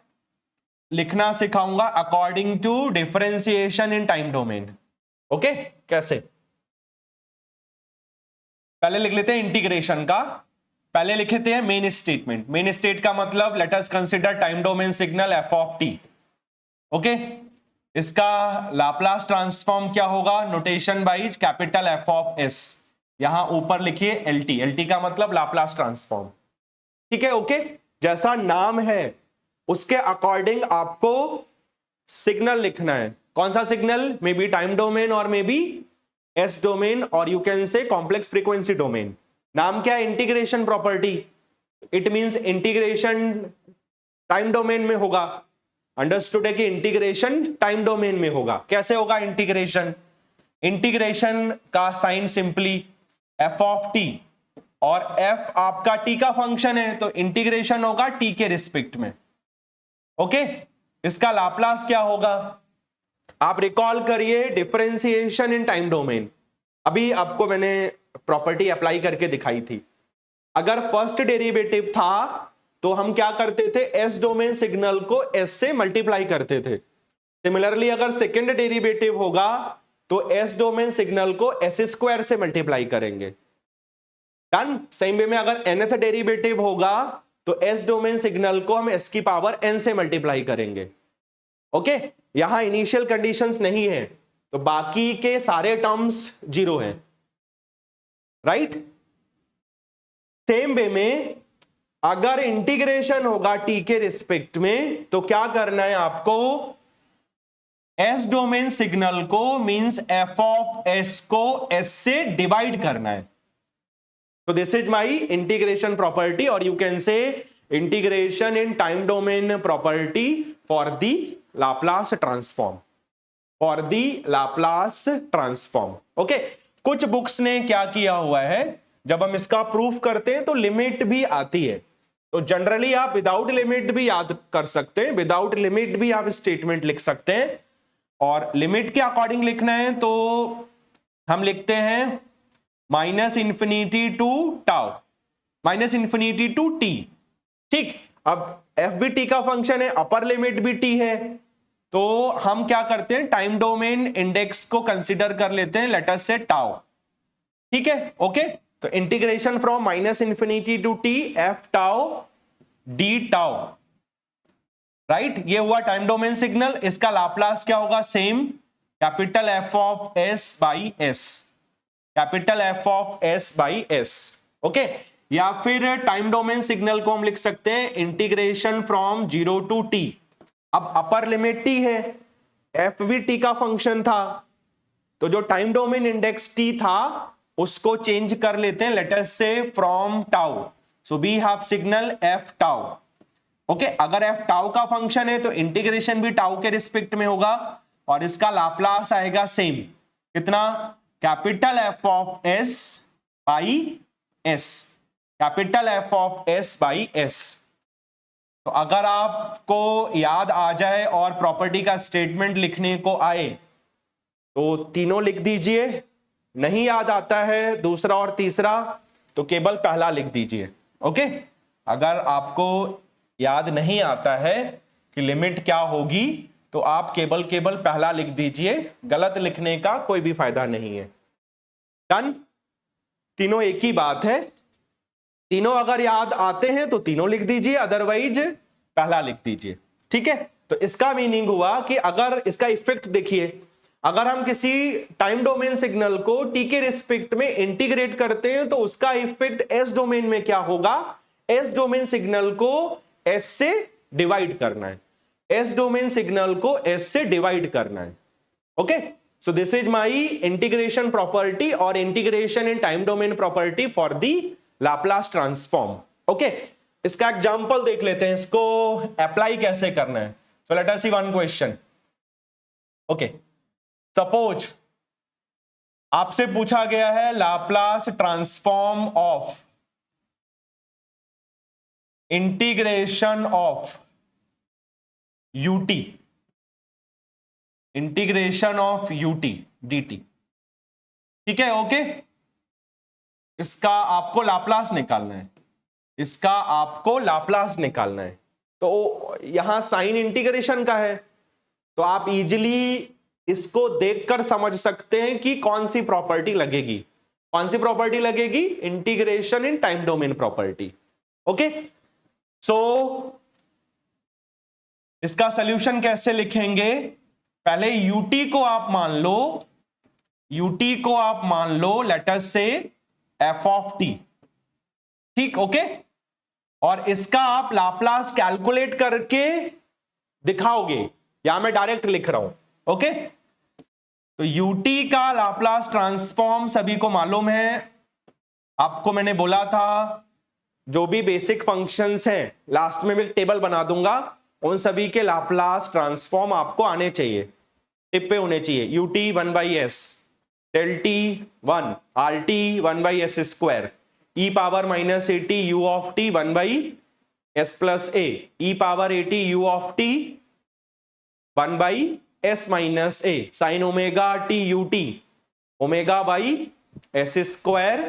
लिखना सिखाऊंगा according to differentiation in time domain, okay. कैसे, पहले लिख लेते हैं इंटीग्रेशन का, पहले लिखते हैं मेन स्टेटमेंट। मेन स्टेट का मतलब let us consider time domain signal F of T, okay. इसका लाप्लास ट्रांसफॉर्म क्या होगा, notation wise capital F of S, यहां ऊपर लिखिए एल टी का मतलब लाप्लास ट्रांसफॉर्म, ठीक है, ओके। जैसा नाम है उसके अकॉर्डिंग आपको सिग्नल लिखना है। कौन सा signal, may be time domain और मे बी एस डोमेन और यू कैन से कॉम्प्लेक्स फ्रीक्वेंसी डोमेन। नाम क्या है, integration property, it means integration time domain में होगा। अंडरस्टूड है कि इंटीग्रेशन टाइम डोमेन में होगा। कैसे होगा इंटीग्रेशन का sign simply f of T, और एफ आपका टी का फंक्शन है तो इंटीग्रेशन होगा टी के रिस्पेक्ट में, ओके। इसका लाप्लास क्या होगा, आप रिकॉल करिए डिफरेंशिएशन इन टाइम डोमेन, अभी आपको मैंने प्रॉपर्टी अप्लाई करके दिखाई थी। अगर फर्स्ट डेरिवेटिव था तो हम क्या करते थे, एस डोमेन सिग्नल को एस से मल्टीप्लाई करते थे। सिमिलरली अगर सेकेंड डेरिवेटिव होगा तो एस डोमेन सिग्नल को एस स्क्वायर से मल्टीप्लाई करेंगे, डन। सेम वे में अगर nth डेरिवेटिव होगा तो एस डोमेन सिग्नल को हम एस की पावर n से मल्टीप्लाई करेंगे, ओके। यहां इनिशियल कंडीशंस नहीं है तो बाकी के सारे टर्म्स 0 हैं, राइट। सेम वे में अगर इंटीग्रेशन होगा टी के रिस्पेक्ट में तो क्या करना है आपको, एस डोमेन सिग्नल को मींस एफ ऑफ एस को एस से डिवाइड करना है। तो this is my integration property, और you can say integration in time domain property for the Laplace transform, for the Laplace transform. Okay, कुछ बुक्स ने क्या किया हुआ है, जब हम इसका प्रूफ करते हैं तो लिमिट भी आती है, तो जनरली आप विदाउट लिमिट भी याद कर सकते हैं, विदाउट लिमिट भी आप स्टेटमेंट लिख सकते हैं। और लिमिट के अकॉर्डिंग लिखना है तो हम लिखते हैं minus infinity to tau, minus infinity to t. ठीक, अब एफ भी टी का फंक्शन है, अपर लिमिट भी टी है, तो हम क्या करते हैं, टाइम डोमेन इंडेक्स को कंसीडर कर लेते हैं, लेट अस से टाउ। ठीक है, ओके, तो integration from minus infinity to t f tau d tau, right, ये हुआ टाइम डोमेन सिग्नल। इसका लाप्लास क्या होगा, same capital F of s by s, capital F of s by S. Okay, या फिर टाइम डोमेन सिग्नल को हम लिख सकते हैं इंटीग्रेशन फ्रॉम 0 टू टी। अब अपर लिमिट टी है, एफ भी टी का फंक्शन था, तो जो टाइम डोमेन इंडेक्स टी था उसको चेंज कर लेते हैं, let us say from tau, so we have signal f tau. Okay, अगर एफ टाउ का फंक्शन है तो इंटीग्रेशन भी टाउ के रिस्पेक्ट में होगा और इसका लाप्लास आएगा सेम, कितना, capital F of s by s, capital F of s by S. तो अगर आपको याद आ जाए और प्रॉपर्टी का स्टेटमेंट लिखने को आए तो तीनों लिख दीजिए, नहीं याद आता है दूसरा और तीसरा तो केवल पहला लिख दीजिए। ओके, अगर आपको याद नहीं आता है कि लिमिट क्या होगी तो आप केवल पहला लिख दीजिए, गलत लिखने का कोई भी फायदा नहीं है। डन, तीनों एक ही बात है, तीनों अगर याद आते हैं तो तीनों लिख दीजिए, अदरवाइज पहला लिख दीजिए। ठीक है, तो इसका मीनिंग हुआ कि अगर इसका इफेक्ट देखिए, अगर हम किसी टाइम डोमेन सिग्नल को टी के रिस्पेक्ट में इंटीग्रेट करते हैं तो उसका इफेक्ट एस डोमेन में क्या होगा, एस डोमेन सिग्नल को एस से डिवाइड करना है, एस डोमेन सिग्नल को एस से डिवाइड करना है। Okay, so this is my integration property और integration in time domain property for the Laplace transform. Okay, इसका एग्जांपल देख लेते हैं, इसको अप्लाई कैसे करना है। So let us see one question. Okay, suppose आपसे पूछा गया है Laplace transform of integration of U T, integration of UT dt। ठीक है, ओके, इसका आपको लाप्लास निकालना है, इसका आपको लाप्लास निकालना है। तो यहां साइन इंटीग्रेशन का है तो आप इजीली इसको देखकर समझ सकते हैं कि कौन सी प्रॉपर्टी लगेगी, कौन सी प्रॉपर्टी लगेगी, integration in time domain property. Okay, so इसका सॉल्यूशन कैसे लिखेंगे, पहले यूटी को आप मान लो, यूटी को आप मान लो लेट अस से एफ ऑफ टी। ठीक, ओके, और इसका आप लाप्लास कैलकुलेट करके दिखाओगे, यहां मैं डायरेक्ट लिख रहा हूं। ओके, तो यूटी का लाप्लास ट्रांसफॉर्म सभी को मालूम है, आपको मैंने बोला था जो भी बेसिक फंक्शंस हैं लास्ट में मैं टेबल बना दूंगा, उन सभी के लाप्लास ट्रांसफॉर्म आपको आने चाहिए, टिप पे होने चाहिए। U t 1 by s, del t 1, r t 1 by S square, e power minus A T U of t 1 by S plus a, e power A T U of t 1 by S minus a, sine omega t u t omega by S square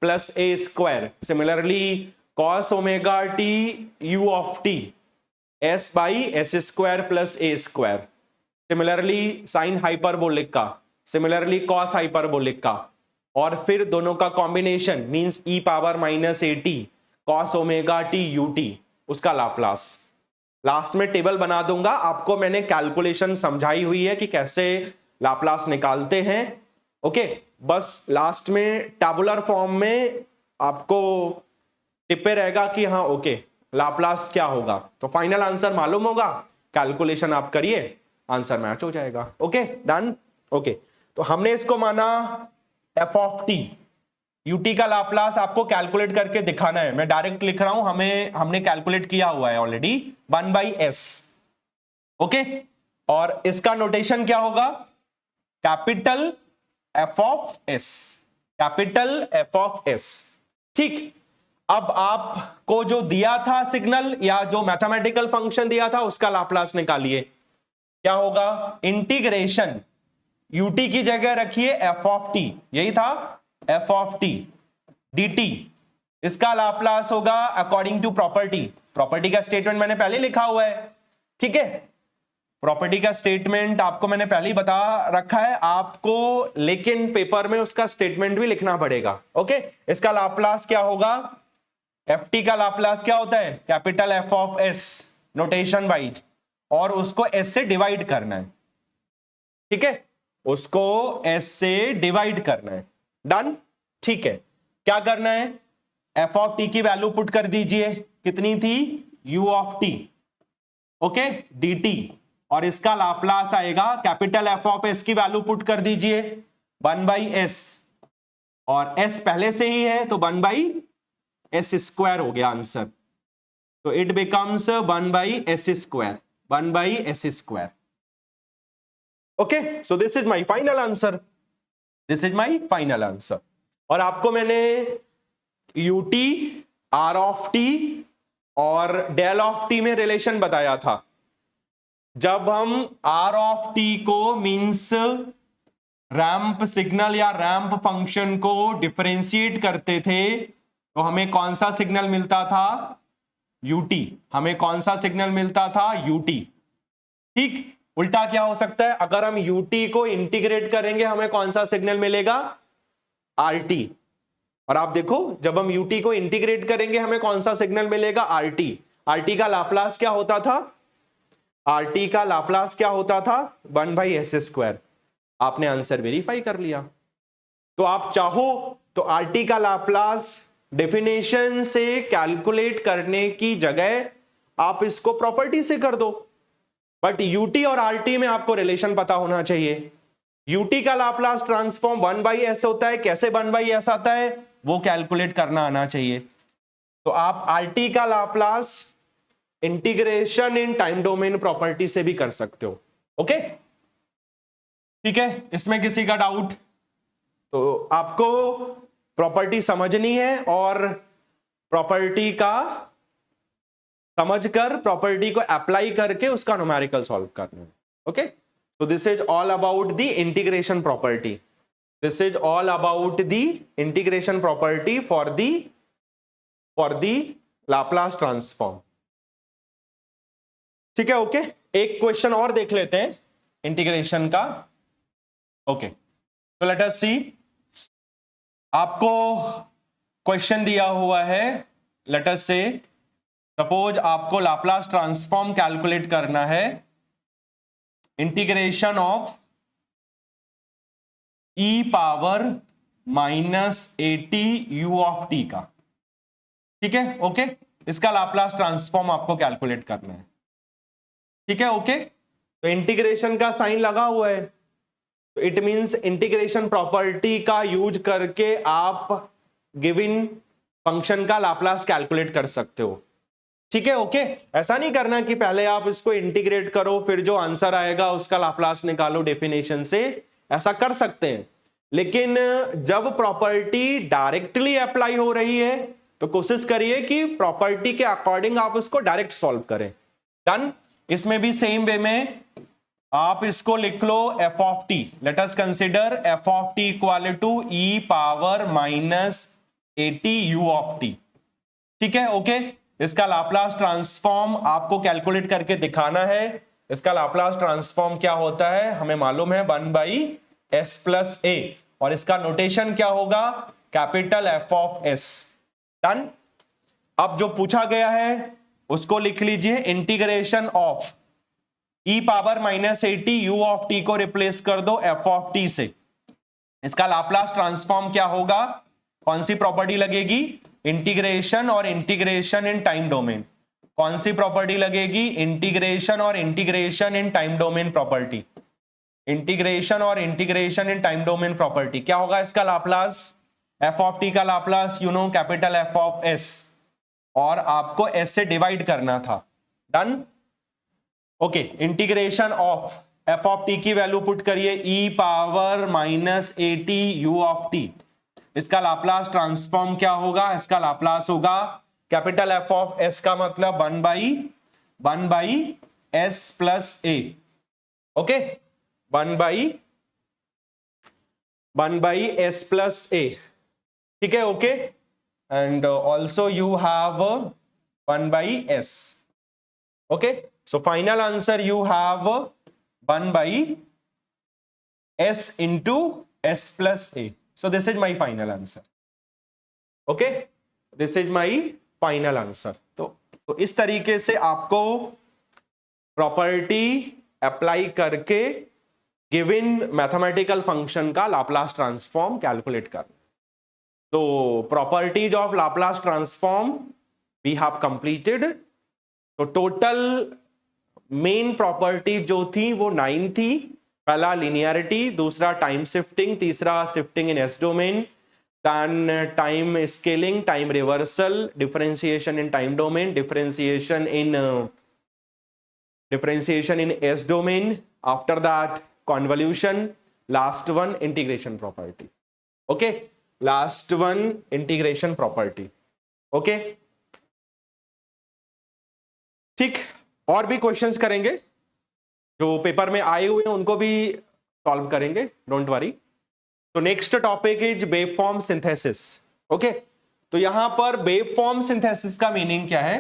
plus a square. Similarly cos omega t you of t s by S square plus a square. Similarly sine hyperbolic का, सिमिलरली कॉस हाइपरबोलिक का, और फिर दोनों का combination means E power minus A T cos omega t u T, उसका लाप्लास। लास्ट में टेबल बना दूंगा, आपको मैंने कैलकुलेशन समझाई हुई है कि कैसे लाप्लास निकालते हैं। ओके, बस लास्ट में टैबुलर फॉर्म में आपको टिप्पे रहेगा कि हाँ ओके लाप्लास क्या होगा, तो फाइनल आंसर मालूम होगा, कैलकुलेशन आप करिए, आंसर मैच हो जाएगा। Okay, done. ओके, तो हमने इसको माना एफ ऑफ टी, यूटी का लाप्लास आपको कैलकुलेट करके दिखाना है, मैं डायरेक्ट लिख रहा हूं, हमने कैलकुलेट किया हुआ है ऑलरेडी, 1/s। ओके, और इसका नोटेशन क्या होगा, capital F of S, capital F of S. ठीक, अब आपको जो दिया था सिग्नल या जो मैथमेटिकल फंक्शन दिया था उसका लाप्लास निकालिए। क्या होगा, इंटीग्रेशन, यूटी की जगह रखिए एफ ऑफ टी, यही था एफ ऑफ टी dt, इसका लाप्लास होगा अकॉर्डिंग टू प्रॉपर्टी। प्रॉपर्टी का स्टेटमेंट मैंने पहले लिखा हुआ है, ठीक है, प्रॉपर्टी का स्टेटमेंट आपको मैंने पहले ही बता रखा है आपको, लेकिन पेपर में उसका स्टेटमेंट भी लिखना पड़ेगा। ओके, इसका लाप्लास क्या होगा, एफ टी का लाप्लास क्या होता है, capital F of S notation wise, और उसको एस से डिवाइड करना है। ठीक है, उसको एस से डिवाइड करना है, डन। ठीक है, क्या करना है, एफ ऑफ टी की वैल्यू पुट कर दीजिए, कितनी थी, you of T, okay, D T, और इसका लाप्लास आएगा, कैपिटल एफ ऑफ एस की वैल्यू पुट कर दीजिए 1/s, और s पहले से ही है तो 1/s² हो गया आंसर, तो it becomes 1/s², 1/s²। Okay, so this is my final answer, this is my final answer. और आपको मैंने यूटी, आर ऑफ टी और डेल ऑफ टी में रिलेशन बताया था। जब हम आर ऑफ टी को मींस रैंप सिग्नल या रैंप फंक्शन को डिफरेंशिएट करते थे तो हमें कौन सा सिग्नल मिलता था, यूटी, हमें कौन सा सिग्नल मिलता था, यूटी। ठीक, उल्टा क्या हो सकता है, अगर हम यूटी को इंटीग्रेट करेंगे हमें कौन सा सिग्नल मिलेगा, आरटी। और आप देखो जब हम यूटी को इंटीग्रेट करेंगे हमें कौन सा सिग्नल मिलेगा, आरटी। आरटी का लाप्लास क्या होता था, आरटी का लाप्लास क्या होता था, 1/s²। आपने आंसर वेरीफाई कर लिया। तो आप चाहो तो आरटी का लाप्लास डेफिनेशन से कैलकुलेट करने की जगह आप इसको प्रॉपर्टी से कर दो, बट यूटी और आरटी में आपको रिलेशन पता होना चाहिए। यूटी का लाप्लास ट्रांसफॉर्म 1/s होता है, कैसे 1/s आता है वो कैलकुलेट करना आना चाहिए। तो आप आरटी का Laplace integration in time domain property से भी कर सकते हो। ओके, ठीक है, इसमें किसी का डाउट, तो आपको प्रॉपर्टी समझनी है और प्रॉपर्टी का समझकर प्रॉपर्टी को अप्लाई करके उसका न्यूमेरिकल सॉल्व करना है। Okay, so this is all about the integration property, this is all about the integration property for the Laplace transform। ठीक है, ओके, एक क्वेश्चन और देख लेते हैं इंटीग्रेशन का। ओके, तो लेट अस सी, आपको क्वेश्चन दिया हुआ है, लेट अस से सपोज आपको लाप्लास ट्रांसफॉर्म कैलकुलेट करना है, integration of e⁻⁻80 u of T का। ठीक है, ओके, इसका लाप्लास ट्रांसफॉर्म आपको कैलकुलेट करना है। ठीक है, ओके, तो इंटीग्रेशन का साइन लगा हुआ है, तो इट मींस इंटीग्रेशन प्रॉपर्टी का यूज करके आप गिवन फंक्शन का लाप्लास कैलकुलेट कर सकते हो। ठीक है, ओके, ऐसा नहीं करना कि पहले आप इसको इंटीग्रेट करो फिर जो आंसर आएगा उसका लाप्लास निकालो डेफिनेशन से, ऐसा कर सकते हैं, लेकिन जब प्रॉपर्टी डायरेक्टली अप्लाई हो रही है तो कोशिश करिए कि प्रॉपर्टी के अकॉर्डिंग आप उसको डायरेक्ट सॉल्व करें। डन, इसमें भी सेम वे में आप इसको लिख लो F of T, let us consider F of T equal to e⁻⁻80 u of T. ठीक है, ओके, इसका लाप्लास ट्रांसफॉर्म आपको कैलकुलेट करके दिखाना है। इसका लाप्लास ट्रांसफॉर्म क्या होता है हमें मालूम है, 1/s+a, और इसका नोटेशन क्या होगा, capital F of S. Done, अब जो पूछा गया है उसको लिख लीजिए, integration of e⁻⁻80 u of t को रिप्लेस कर दो f ऑफ टी से। इसका लाप्लास ट्रांसफॉर्म क्या होगा, कौन सी प्रॉपर्टी लगेगी, इंटीग्रेशन और इंटीग्रेशन इन टाइम डोमेन। कौन सी प्रॉपर्टी लगेगी, इंटीग्रेशन और integration in time domain property, integration और integration in time domain property. क्या होगा इसका लाप्लास, एफ ऑफ टी का Laplace you know capital F of S, और आपको एस से डिवाइड करना था। Done. Okay, integration of F of T की वैल्यू पुट करिए E power minus A T U of T. इसका लाप्लास ट्रांसफॉर्म क्या होगा? इसका लाप्लास होगा कैपिटल एफ ऑफ एस का मतलब one by S plus A. Okay, one by S plus A, ठीक है। Okay, and also you have one by S. Okay, so final answer you have one by S into S plus A. So this is my final answer. Okay, this is my final answer. तो इस तरीके से आपको प्रॉपर्टी अप्लाई करके गिवन मैथमेटिकल फंक्शन का लाप्लास ट्रांसफॉर्म कैलकुलेट करना। तो properties of Laplace transform we have completed. तो टोटल मेन प्रॉपर्टी जो थी वो 9 थी। पहला लिनियरिटी, दूसरा टाइम शिफ्टिंग, तीसरा shifting in S domain, then time scaling, time reversal, differentiation in time domain, differentiation in S domain, after that convolution, last one integration property. Okay, last one integration property. Okay, ठीक। और भी क्वेश्चंस करेंगे जो पेपर में आए हुए हैं, उनको भी सॉल्व करेंगे, डोंट वरी। तो next topic is waveform synthesis. Okay, तो यहां पर वेवफॉर्म सिंथेसिस का मीनिंग क्या है?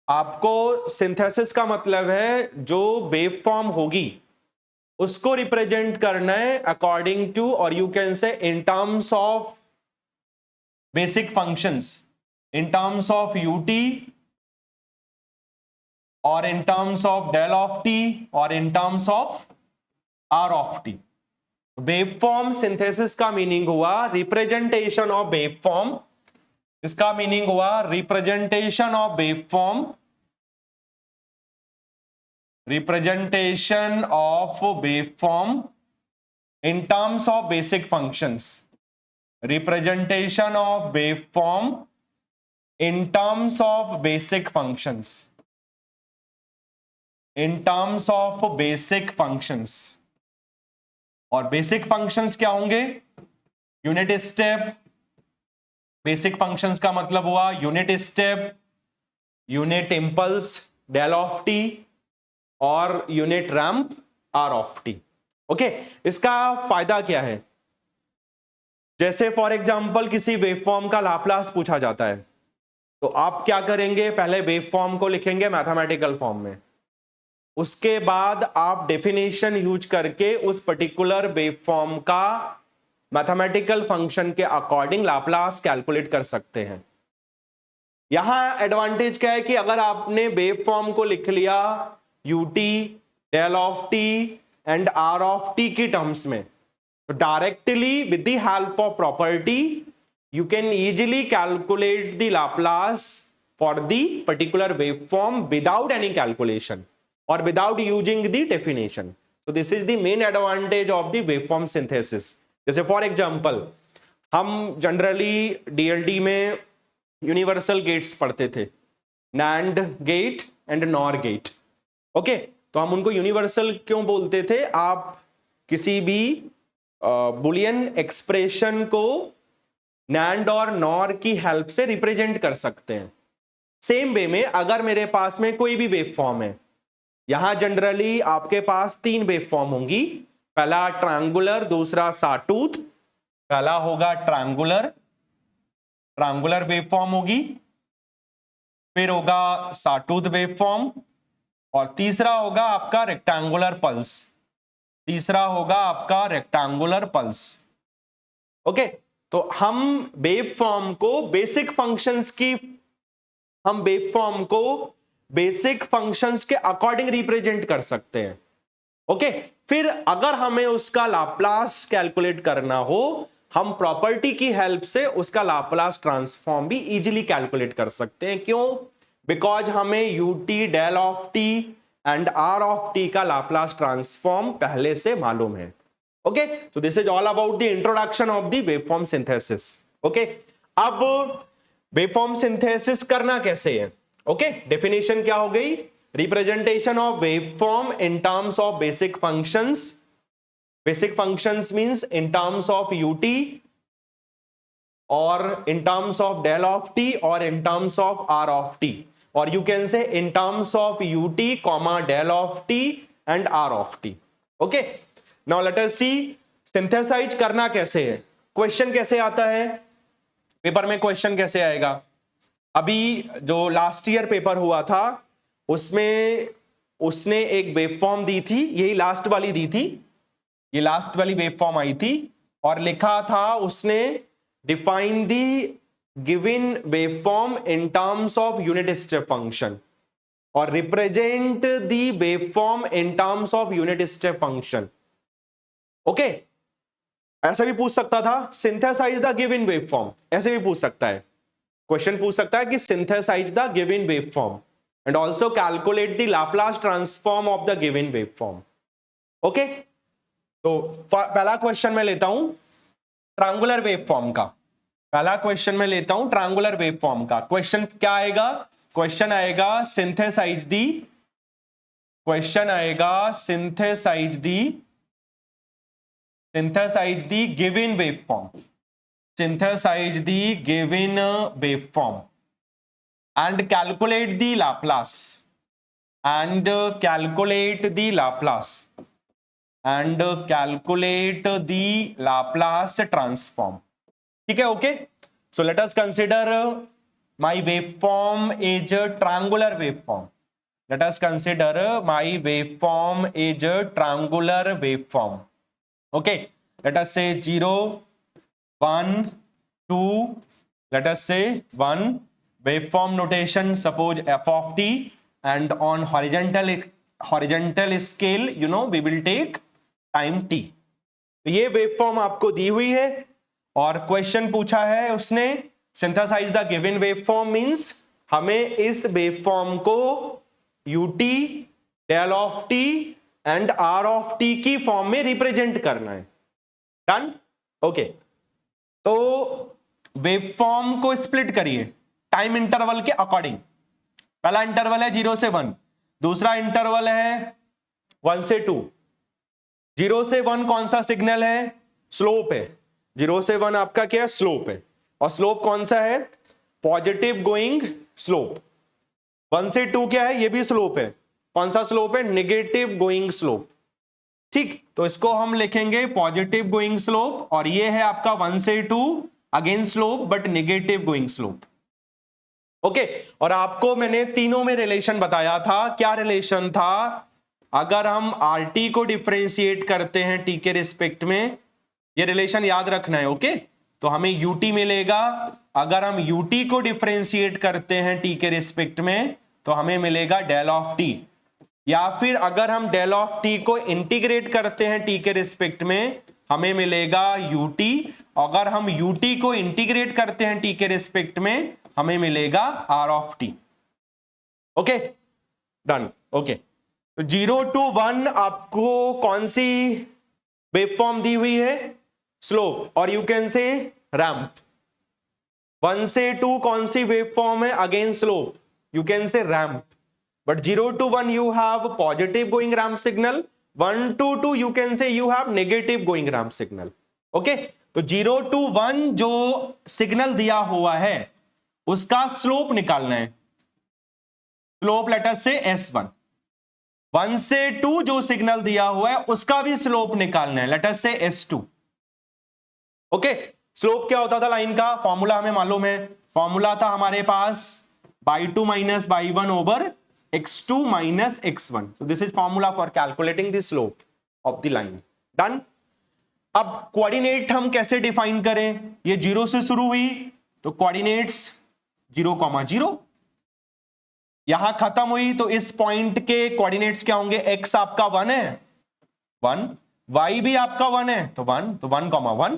आपको सिंथेसिस का मतलब है जो वेवफॉर्म होगी उसको रिप्रेजेंट करना है अकॉर्डिंग टू, और you can say in terms of basic functions, in terms of UT, और in terms of del of T, और in terms of are of T. Waveform synthesis का मीनिंग हुआ रिप्रेजेंटेशन ऑफ वेवफॉर्म। इसका मीनिंग हुआ representation of waveform, representation of waveform in terms of basic functions, representation of waveform in terms of basic functions, in terms of basic functions. और बेसिक फंक्शंस क्या होंगे? Unit step. बेसिक फंक्शंस का मतलब हुआ unit step, unit impulse del of T, और unit ramp R of T. Okay, इसका फायदा क्या है? जैसे फॉर एग्जांपल किसी वेवफॉर्म का लाप्लास पूछा जाता है, तो आप क्या करेंगे? पहले वेवफॉर्म को लिखेंगे मैथमेटिकल फॉर्म में, उसके बाद आप डेफिनेशन यूज करके उस पर्टिकुलर वेवफॉर्म का मैथमेटिकल फंक्शन के अकॉर्डिंग लाप्लास कैलकुलेट कर सकते हैं। यहां एडवांटेज क्या है कि अगर आपने वेवफॉर्म को लिख लिया u t, del of t and r of T की टर्म्स में, तो directly with the help of property you can easily calculate the Laplace for the particular waveform without any calculation or without using the definition. So this is the main advantage of the waveform synthesis. जैसे फॉर एग्जाम्पल हम जनरली डीएलडी में यूनिवर्सल गेट्स पढ़ते थे, NAND gate and NOR gate. Okay, तो हम उनको यूनिवर्सल क्यों बोलते थे? आप किसी भी बुलियन एक्सप्रेशन को नैंड और नॉर की हेल्प से रिप्रेजेंट कर सकते हैं। सेम वे में अगर मेरे पास में कोई भी वेवफॉर्म है, यहां जनरली आपके पास 3 वेवफॉर्म होंगी। पहला ट्रायंगुलर, दूसरा साटूथ। पहला होगा ट्रायंगुलर वेवफॉर्म होगी, फिर होगा साटूथ वेवफॉर्म, और तीसरा होगा आपका रेक्टेंगुलर पल्स। ओके, तो हम वेवफॉर्म को बेसिक फंक्शंस के अकॉर्डिंग रिप्रेजेंट कर सकते हैं। ओके, फिर अगर हमें उसका लाप्लास कैलकुलेट करना हो, हम प्रॉपर्टी की हेल्प से उसका लाप्लास ट्रांसफॉर्म भी इजीली कैलकुलेट कर सकते हैं। क्यों? बिकॉज हमें u t, del of t and r of T का लाप्लास ट्रांसफॉर्म पहले से मालूम है। Okay, so this is all about the introduction of the waveform synthesis. Okay, अब वेवफॉर्म सिंथेसिस करना कैसे है? ओके, डेफिनेशन क्या हो गई? Representation of waveform in terms of basic functions. Basic functions means in terms of u t or in terms of del of t or in terms of r of t, or you can say in terms of ut comma del of t and r of t. Okay, now let us see synthesize करना कैसे है. क्वेश्चन कैसे आता है पेपर में? क्वेश्चन कैसे आएगा? अभी जो लास्ट ईयर पेपर हुआ था उसमें उसने एक वेवफॉर्म दी थी, यही लास्ट वाली दी थी, ये लास्ट वाली वेवफॉर्म आई थी और लिखा था उसने define the given waveform in terms of unit step function or represent the waveform in terms of unit step function. Okay, ऐसा भी पूछ सकता था synthesize the given waveform, ऐसे भी पूछ सकता है. क्वेश्चन पूछ सकता है कि synthesize the given waveform and also calculate the Laplace transform of the given waveform. Okay, तो पहला क्वेश्चन मैं लेता हूं ट्रायंगुलर वेवफॉर्म का. पहला क्वेश्चन मैं लेता हूं ट्रायंगुलर वेवफॉर्म का. क्वेश्चन क्या आएगा? क्वेश्चन आएगा सिंथेसाइज दी, क्वेश्चन आएगा synthesize the given waveform, synthesize the given waveform and calculate the Laplace, and calculate the Laplace, and calculate the Laplace transform. ठीक है, okay. So let us consider my waveform is triangular waveform. Let us consider my waveform is triangular waveform. Okay, let us say 0 1 2, let us say 1. Waveform notation suppose f of t and on horizontal scale you know we will take time t. ये वेवफॉर्म आपको दी हुई है और क्वेश्चन पूछा है उसने synthesise the given waveform means हमें इस वेवफॉर्म को ut, del of t and r of t की फॉर्म में रिप्रेजेंट करना है. डन. ओके, तो वेवफॉर्म को स्प्लिट करिए टाइम इंटरवल के अकॉर्डिंग. पहला इंटरवल है 0 से 1, दूसरा इंटरवल है 1 से 2. 0 से 1 कौन सा सिग्नल है? स्लोप है. 0 से 1 आपका क्या है? स्लोप है. और स्लोप कौन सा है? Positive going slope. 1 से 2 क्या है? ये भी स्लोप है. कौन सा स्लोप है? Negative going slope. ठीक, तो इसको हम लिखेंगे पॉजिटिव गोइंग स्लोप और ये है आपका 1 से 2 again slope but negative going slope. Okay, और आपको मैंने तीनों में रिलेशन बताया था. क्या रिलेशन था? अगर हम RT को डिफरेंशिएट करते हैं t के रिस्पेक्ट में, ये रिलेशन याद रखना है. ओके, तो हमें ut मिलेगा. अगर हम ut को डिफरेंशिएट करते हैं t के रिस्पेक्ट में तो हमें मिलेगा डेल ऑफ t. या फिर अगर हम डेल ऑफ t को इंटीग्रेट करते हैं t के रिस्पेक्ट में हमें मिलेगा ut. अगर हम ut को इंटीग्रेट करते हैं t के रिस्पेक्ट में हमें मिलेगा r of t. Okay, done. Okay, तो 0 to 1 आपको कौन सी वेवफॉर्म दी हुई है? स्लोप और यू कैन से रैंप. 1 से 2 कौन सी वेवफॉर्म है? अगेन स्लोप, यू कैन से ramp. But 0 to 1 you have positive going ramp signal, 1 to 2 you can say you have negative going ramp signal. Okay, तो 0 to 1 जो सिग्नल दिया हुआ है उसका स्लोप निकालना है. स्लोप लेट अस से S1. 1 से 2 जो सिग्नल दिया हुआ है उसका भी स्लोप निकालना है. लेट अस से S2. ओके, स्लोप क्या होता था लाइन का? फॉर्मूला हमें मालूम है. फॉर्मूला था हमारे पास y2 minus y1 over x2 minus x1. So this is formula for calculating the slope of the line. Done. अब कोऑर्डिनेट हम कैसे डिफाइन करें? ये 0 से शुरू हुई तो कोऑर्डिनेट्स 0,0. यहां खत्म हुई तो इस पॉइंट के कोऑर्डिनेट्स क्या होंगे? x आपका 1 है 1, y भी आपका 1 है तो 1, तो 1,1.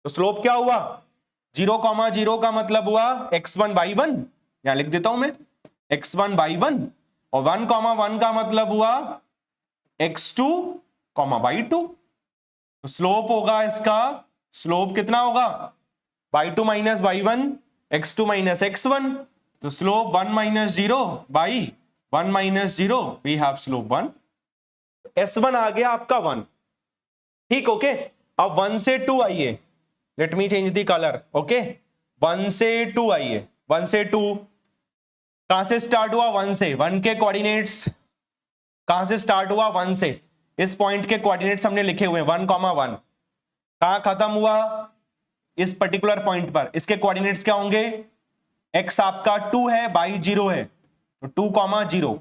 तो स्लोप क्या हुआ? 0,0 का मतलब हुआ x1 y1. यहां लिख देता हूं मैं x1 y1 और 1,1 का मतलब हुआ x2 y2. तो स्लोप होगा इसका, स्लोप कितना होगा? y2 minus y1, x2 minus x1, तो slope 1 minus 0 by 1 minus 0, we have slope 1। s1 आ गया आपका 1। ठीक, ओके। अब 1 से 2 आइए, late me change the colour, okay. 1 से 2 आइए, 1 से 2 कहां से स्टार्ट हुआ? 1 से। 1 के कोऑर्डिनेट्स कहां से स्टार्ट हुआ? 1 से। इस पॉइंट के कोऑर्डिनेट्स हमने लिखे हुए हैं 1, 1। कहां खत्म हुआ? इस पर्टिकुलर पॉइंट पर। इसके कोऑर्डिनेट्स क्या होंगे? x आपका 2 है, बाई 0 है, तो 2, 0।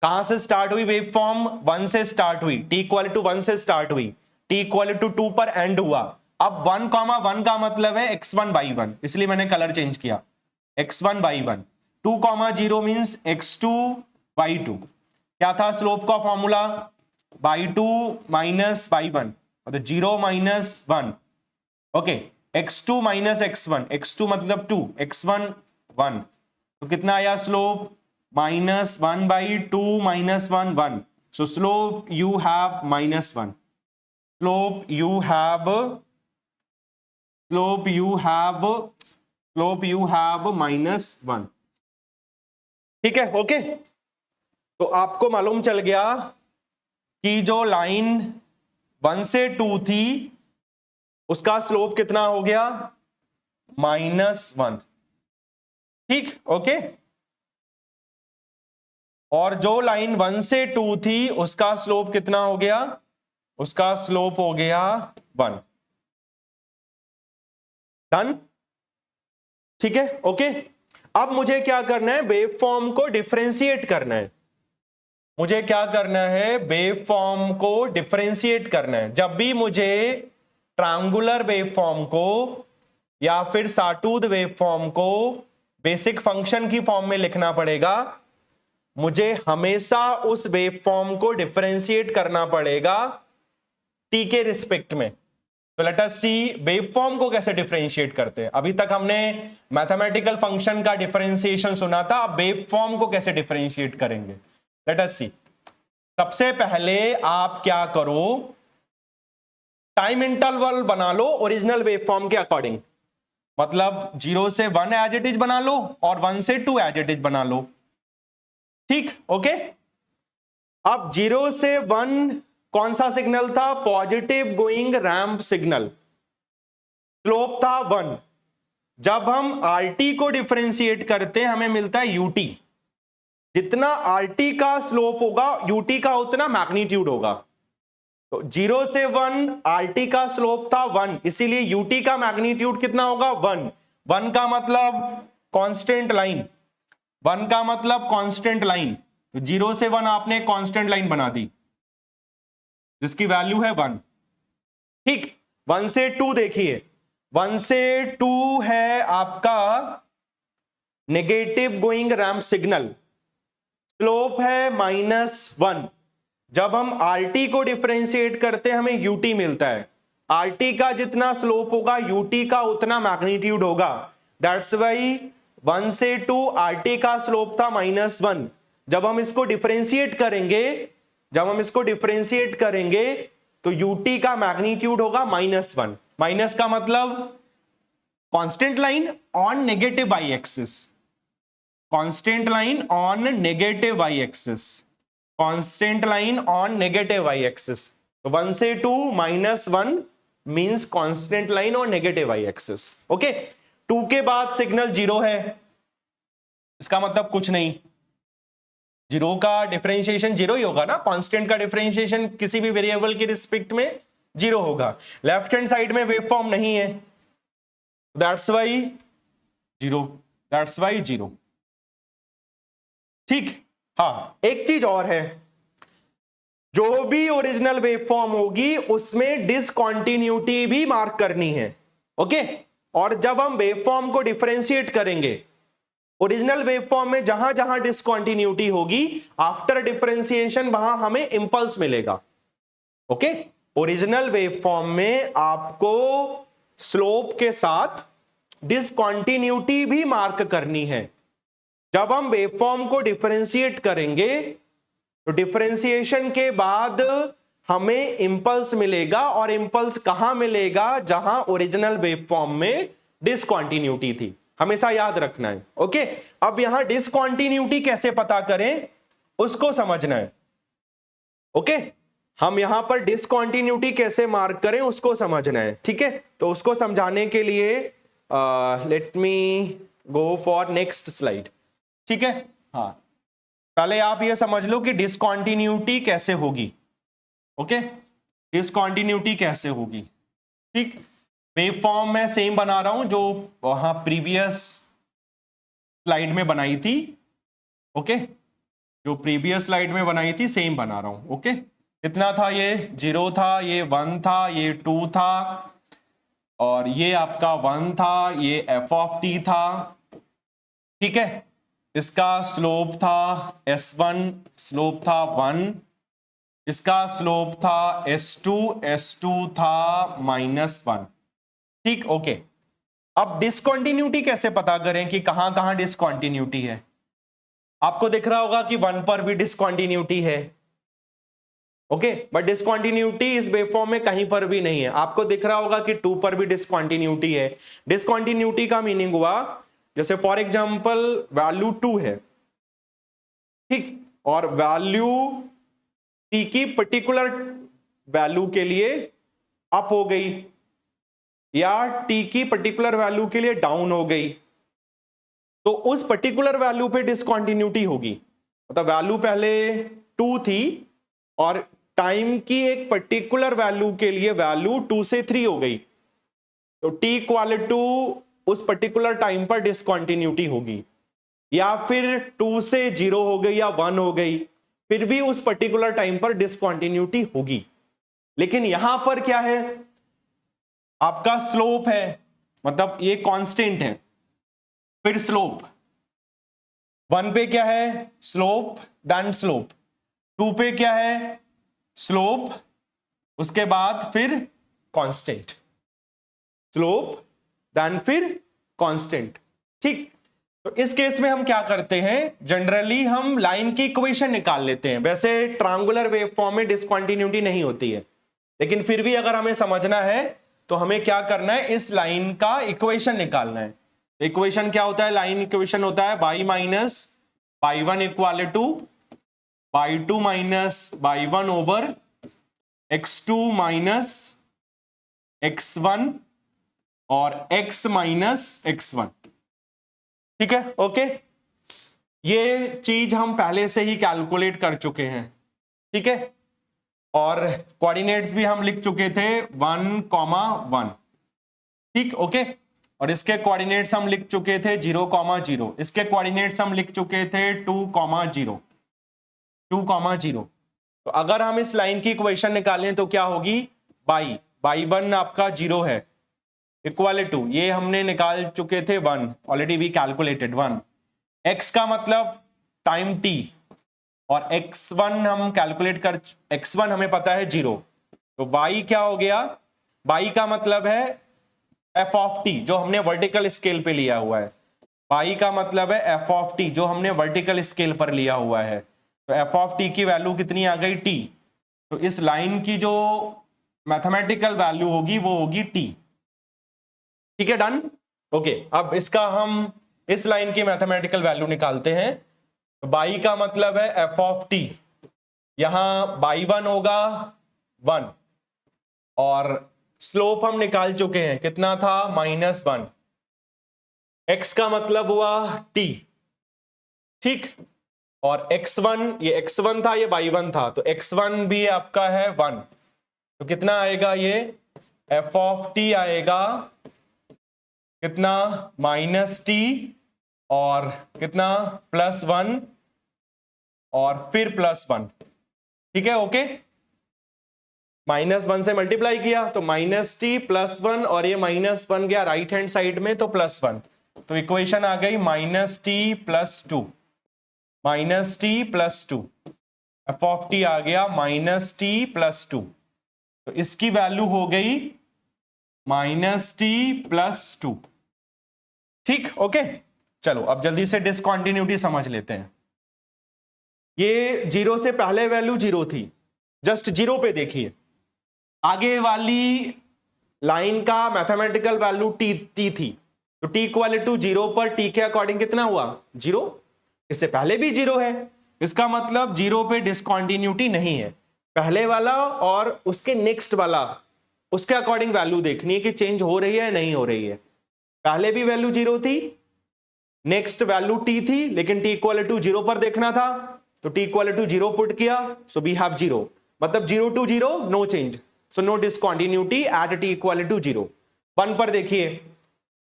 कहां से स्टार्ट हुई वेव फॉर्म? 1 से स्टार्ट हुई, t इक्वल टू 1 से स्टार्ट हुई, t इक्वल टू 2 पर एंड हुआ। अब 1, 1 का मतलब है x1 बाई 1, इसलिए मैंने कलर चेंज किया, x1 by 1। 2, 0 means x2 by 2। क्या था स्लोप का फॉर्मूला? बाई 2 माइनस बाई 1, तो 0 minus 1, okay. x2 minus x1, x2 मतलब 2, x1 1, तो कितना आया slope? Minus 1 by 2 minus 1, 1। So slope you have minus 1। Slope you have minus 1। ठीक है, ओके। तो आपको मालूम चल गया कि जो लाइन 1 से 2 थी उसका स्लोप कितना हो गया? -1। ठीक, ओके। और जो लाइन 1 से 2 थी उसका स्लोप कितना हो गया? उसका स्लोप हो गया 1। डन? ठीक है, ओके। अब मुझे क्या करना है? वेव फॉर्म को डिफरेंशिएट करना है। मुझे क्या करना है? वेव फॉर्म को डिफरेंशिएट करना है। जब भी मुझे ट्रायंगुलर वेव फॉर्म को या फिर साटूथ वेव फॉर्म को बेसिक फंक्शन की फॉर्म में लिखना पड़ेगा, मुझे हमेशा उस वेव फॉर्म को डिफरेंशिएट करना पड़ेगा टी के रिस्पेक्ट में। तो लेट अस सी वेव फॉर्म को कैसे डिफरेंशिएट करते हैं। अभी तक हमने मैथमेटिकल फंक्शन का डिफरेंशिएशन सुना था, अब वेव फॉर्म को कैसे डिफरेंशिएट करेंगे, लेट अस सी। सबसे पहले आप क्या करो, टाइम इंटरवल बना लो ओरिजिनल वेव फॉर्म के अकॉर्डिंग। मतलब 0 से 1 एज इट इज बना लो और 1 से 2 एज इट इज बना लो। ठीक, ओके। अब 0 से 1 कौन सा सिग्नल था? Positive going ramp signal. Slope था 1। जब हम आरटी को डिफरेंशिएट करते हैं हमें मिलता है यूटी। जितना आरटी का स्लोप होगा यूटी का उतना मैग्नीट्यूड होगा। तो 0 से 1 आरटी का स्लोप था 1, इसीलिए यूटी का मैग्नीट्यूड कितना होगा? 1। 1 का मतलब कांस्टेंट लाइन, 1 का मतलब कांस्टेंट लाइन। तो 0 से 1 आपने कांस्टेंट लाइन बना दी जिसकी वैल्यू है 1। ठीक, 1 से 2 देखिए, 1 से 2 है आपका negative going ramp signal, slope है -1। जब हम आरटी को डिफरेंशिएट करते हैं हमें यूटी मिलता है। आरटी का जितना स्लोप होगा यूटी का उतना मैग्नीट्यूड होगा। दैट्स वाई 1 से 2 आरटी का स्लोप था -1। जब हम इसको डिफरेंशिएट करेंगे तो यूटी का मैग्नीट्यूड होगा -1। माइनस का मतलब constant line on negative y axis, constant line on negative y axis, constant line on negative y axis. तो 1 से 2 -1 मींस कांस्टेंट लाइन और नेगेटिव वाई एक्सिस। ओके, 2 के बाद सिग्नल 0 है, इसका मतलब कुछ नहीं, 0 का डिफरेंशिएशन 0 ही होगा ना। कांस्टेंट का डिफरेंशिएशन किसी भी वेरिएबल के रिस्पेक्ट में 0 होगा। लेफ्ट हैंड साइड में वेव फॉर्म नहीं है, दैट्स वाई 0। ठीक, हाँ, एक चीज और है, जो भी ओरिजिनल वेव फॉर्म होगी उसमें डिसकंटिन्यूटी भी मार्क करनी है। ओके, और जब हम वेव फॉर्म को डिफरेंशिएट करेंगे ओरिजिनल वेव फॉर्म में जहां जहां डिसकंटिन्यूटी होगी आफ्टर डिफरेंशिएशन वहां हमें इंपल्स मिलेगा। ओके, ओरिजिनल वेव फॉर्म में आपको स्लोप के साथ डिसकंटिन्यूटी भी मार्क करनी है। जब हम वेव फॉर्म को डिफरेंशिएट करेंगे तो डिफरेंशिएशन के बाद हमें इंपल्स मिलेगा, और इंपल्स कहां मिलेगा? जहां ओरिजिनल वेवफॉर्म में डिसकंटिन्यूटी थी, हमेशा याद रखना है। ओके, अब यहां डिसकंटिन्यूटी कैसे पता करें उसको समझना है। ओके, हम यहां पर डिसकंटिन्यूटी कैसे मार्क करें उसको समझना है, ठीक है। तो उसको समझाने के लिए let me go for next slide, ठीक है। हाँ, पहले आप ये समझ लो कि डिसकंटिन्यूटी कैसे होगी। ओके, डिसकंटिन्यूटी कैसे होगी, ठीक। वेव फॉर्म मैं सेम बना रहा हूं जो वहां प्रीवियस स्लाइड में बनाई थी। ओके, जो प्रीवियस स्लाइड में बनाई थी सेम बना रहा हूं। ओके, कितना था? ये 0 था, ये 1 था, ये 2 था, और ये आपका 1 था, ये एफ ऑफ टी था, ठीक है। इसका स्लोप था S1, स्लोप था 1, इसका स्लोप था S2, S2 था -1, ठीक। ओके, अब डिसकंटिन्यूटी कैसे पता करें कि कहां कहां डिसकंटिन्यूटी है? आपको दिख रहा होगा कि 1 पर भी डिसकंटिन्यूटी है। ओके, बट डिसकंटिन्यूटी इस वेवफॉर्म में कहीं पर भी नहीं है। आपको दिख रहा होगा कि 2 पर भी डिसकंटिन्यूटी है। डिसकंटिन्यूटी का मीनिंग हुआ, जैसे फॉर एग्जांपल वैल्यू 2 है, ठीक, और वैल्यू टी की पर्टिकुलर वैल्यू के लिए अप हो गई, या टी की पर्टिकुलर वैल्यू के लिए डाउन हो गई, तो उस पर्टिकुलर वैल्यू पे डिसकंटिन्यूटी होगी। मतलब वैल्यू पहले 2 थी, और टाइम की एक पर्टिकुलर वैल्यू के लिए वैल्यू 2 से 3 हो गई, तो t इक्वल टू उस पर्टिकुलर टाइम पर डिसकंटिन्यूटी होगी। या फिर 2 से 0 हो गई या 1 हो गई, फिर भी उस पर्टिकुलर टाइम पर डिसकंटिन्यूटी होगी। लेकिन यहां पर क्या है? आपका स्लोप है, मतलब ये कांस्टेंट है, फिर स्लोप 1 पे क्या है? स्लोप, देन स्लोप 2 पे क्या है? स्लोप, उसके बाद फिर कांस्टेंट, स्लोप देन फिर कांस्टेंट, ठीक। तो इस केस में हम क्या करते हैं? जनरली हम लाइन की इक्वेशन निकाल लेते हैं। वैसे ट्रायंगुलर वेवफॉर्म में डिसकंटिन्यूटी नहीं होती है, लेकिन फिर भी अगर हमें समझना है तो हमें क्या करना है? इस लाइन का इक्वेशन निकालना है। इक्वेशन क्या होता है? लाइन इक्वेशन होता है y minus y1 equal to y2 minus y1 over x2 minus x1 और x माइनस x1, ठीक है। ओके, ये चीज हम पहले से ही कैलकुलेट कर चुके हैं, ठीक है। और कोऑर्डिनेट्स भी हम लिख चुके थे 1,1, ठीक। ओके, और इसके कोऑर्डिनेट्स हम लिख चुके थे 0,0, इसके कोऑर्डिनेट्स हम लिख चुके थे 2,0, 2,0। तो अगर हम इस लाइन की इक्वेशन निकालें तो क्या होगी? y1 आपका 0 है, इक्वल टू, ये हमने निकाल चुके थे 1, ऑलरेडी वी कैलकुलेटेड 1, x का मतलब टाइम t, और x1 हम कैलकुलेट कर, x1 हमें पता है 0, तो y क्या हो गया? y का मतलब है f ऑफ t, जो हमने वर्टिकल स्केल पे लिया हुआ है। y का मतलब है f ऑफ t, जो हमने वर्टिकल स्केल पर लिया हुआ है। तो f ऑफ t की वैल्यू कितनी आ गई? t। तो इस लाइन की जो मैथमेटिकल वैल्यू होगी वो होगी t, ठीक है। डन। ओके, अब इसका हम इस लाइन की मैथमेटिकल वैल्यू निकालते हैं। तो बाई का मतलब है f ऑफ t, यहां y1 होगा 1, और स्लोप हम निकाल चुके हैं, कितना था? -1। x का मतलब हुआ t, ठीक, और x1, ये x1 था, ये y1 था, तो x1 भी आपका है 1, तो कितना आएगा? ये f ऑफ t आएगा कितना? -t, और कितना? +1, और फिर +1, ठीक है। ओके, -1 से मल्टीप्लाई किया तो -t +1, और ये -1 गया राइट हैंड साइड में, तो +1, तो इक्वेशन आ गई -t +2, -t +2, f of t आ गया -t +2, तो इसकी वैल्यू हो गई -t +2, ठीक। ओके, चलो अब जल्दी से डिसकंटिन्यूटी समझ लेते हैं। ये 0 से पहले वैल्यू 0 थी, जस्ट जीरो पे देखिए, आगे वाली लाइन का मैथमेटिकल वैल्यू टी थी, तो टी इक्वल टू जीरो पर टी के अकॉर्डिंग कितना हुआ, जीरो। इससे पहले भी जीरो है, इसका मतलब जीरो पे डिसकंटिन्यूटी नहीं है। पहले वाला और उसके नेक्स्ट वाला, उसके अकॉर्डिंग वैल्यू देखनी है कि चेंज हो रही है नहीं हो रही है। पहले भी वैल्यू जीरो थी, नेक्स्ट वैल्यू टी थी, लेकिन टी इक्वल टू जीरो पर देखना था, तो t equal to zero put किया, सो वी हैव जीरो, मतलब zero to zero no change, so no discontinuity at t equal to zero. 1 पर देखिए,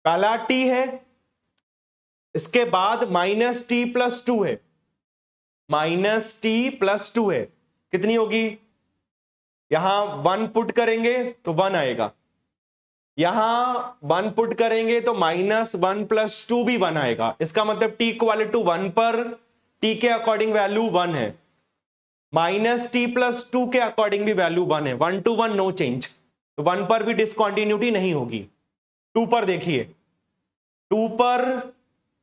पहला टी है, इसके बाद माइनस टी प्लस टू है, माइनस टी प्लस टू है, कितनी होगी, यहां 1 पुट करेंगे तो 1 आएगा, यहां 1 पुट करेंगे तो माइनस 1 प्लस टू भी 1 आएगा। इसका मतलब टी इक्वल टू 1 पर टी के अकॉर्डिंग वैल्यू 1 है, माइनस टी प्लस टू के अकॉर्डिंग भी वैल्यू 1 है, 1 to 1 नो चेंज, तो 1 पर भी डिसकंटिन्यूटी नहीं होगी। 2 पर देखिए, 2 पर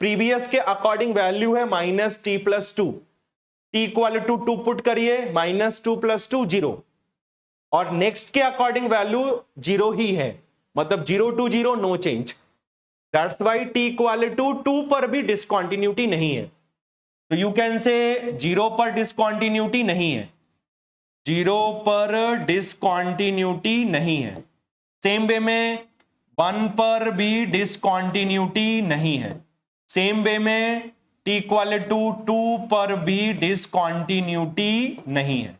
प्रीवियस के अकॉर्डिंग वैल्यू है minus t plus two, t equal to 2 put करिए, माइनस 2 प्लस टू जीरो, और नेक्स्ट के अकॉर्डिंग वैल्यू जीरो ही है, मतलब zero to zero no change, that's why t equal to 2 पर भी डिसकंटिन्यूटी नहीं है। तो यू कैन से जीरो पर डिसकंटिन्यूटी नहीं है, जीरो पर डिसकंटिन्यूटी नहीं है। सेम वे में 1 पर भी डिसकंटिन्यूटी नहीं है, सेम वे में टी इक्वल टू 2 पर भी डिसकंटिन्यूटी नहीं है।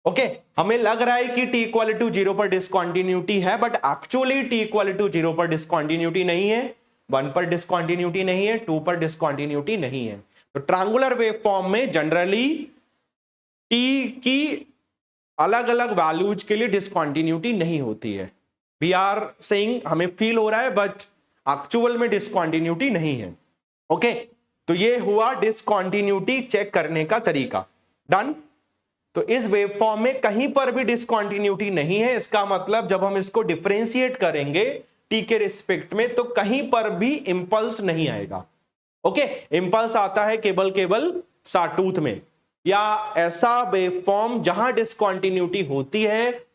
ओके, हमें लग रहा है कि टी इक्वल टू जीरो पर डिसकंटिन्यूटी है, but actually t equal to zero पर डिसकंटिन्यूटी नहीं है, 1 पर डिसकंटिन्यूटी नहीं है, 2 पर डिसकंटिन्यूटी नहीं है। तो ट्रायंगुलर वेव फॉर्म में जनरली टी की अलग अलग वैल्यूज के लिए डिसकंटिन्यूटी नहीं होती है। वी आर सेइंग हमें फील हो रहा है, बट एक्चुअल में डिसकंटिन्यूटी नहीं है। ओके, तो ये हुआ डिसकंटिन्यूटी चेक करने का तरीका। डन। तो इस वेवफॉर्म में कहीं पर भी डिसकंटिन्यूटी नहीं है, इसका मतलब जब हम इसको डिफरेंशिएट करेंगे टी के रिस्पेक्ट में, तो कहीं पर भी इंपल्स नहीं आएगा। ओके, इंपल्स आता है केवल साटूथ में, या ऐसा वेवफॉर्म जहां डिसकंटिन्यूटी होती है,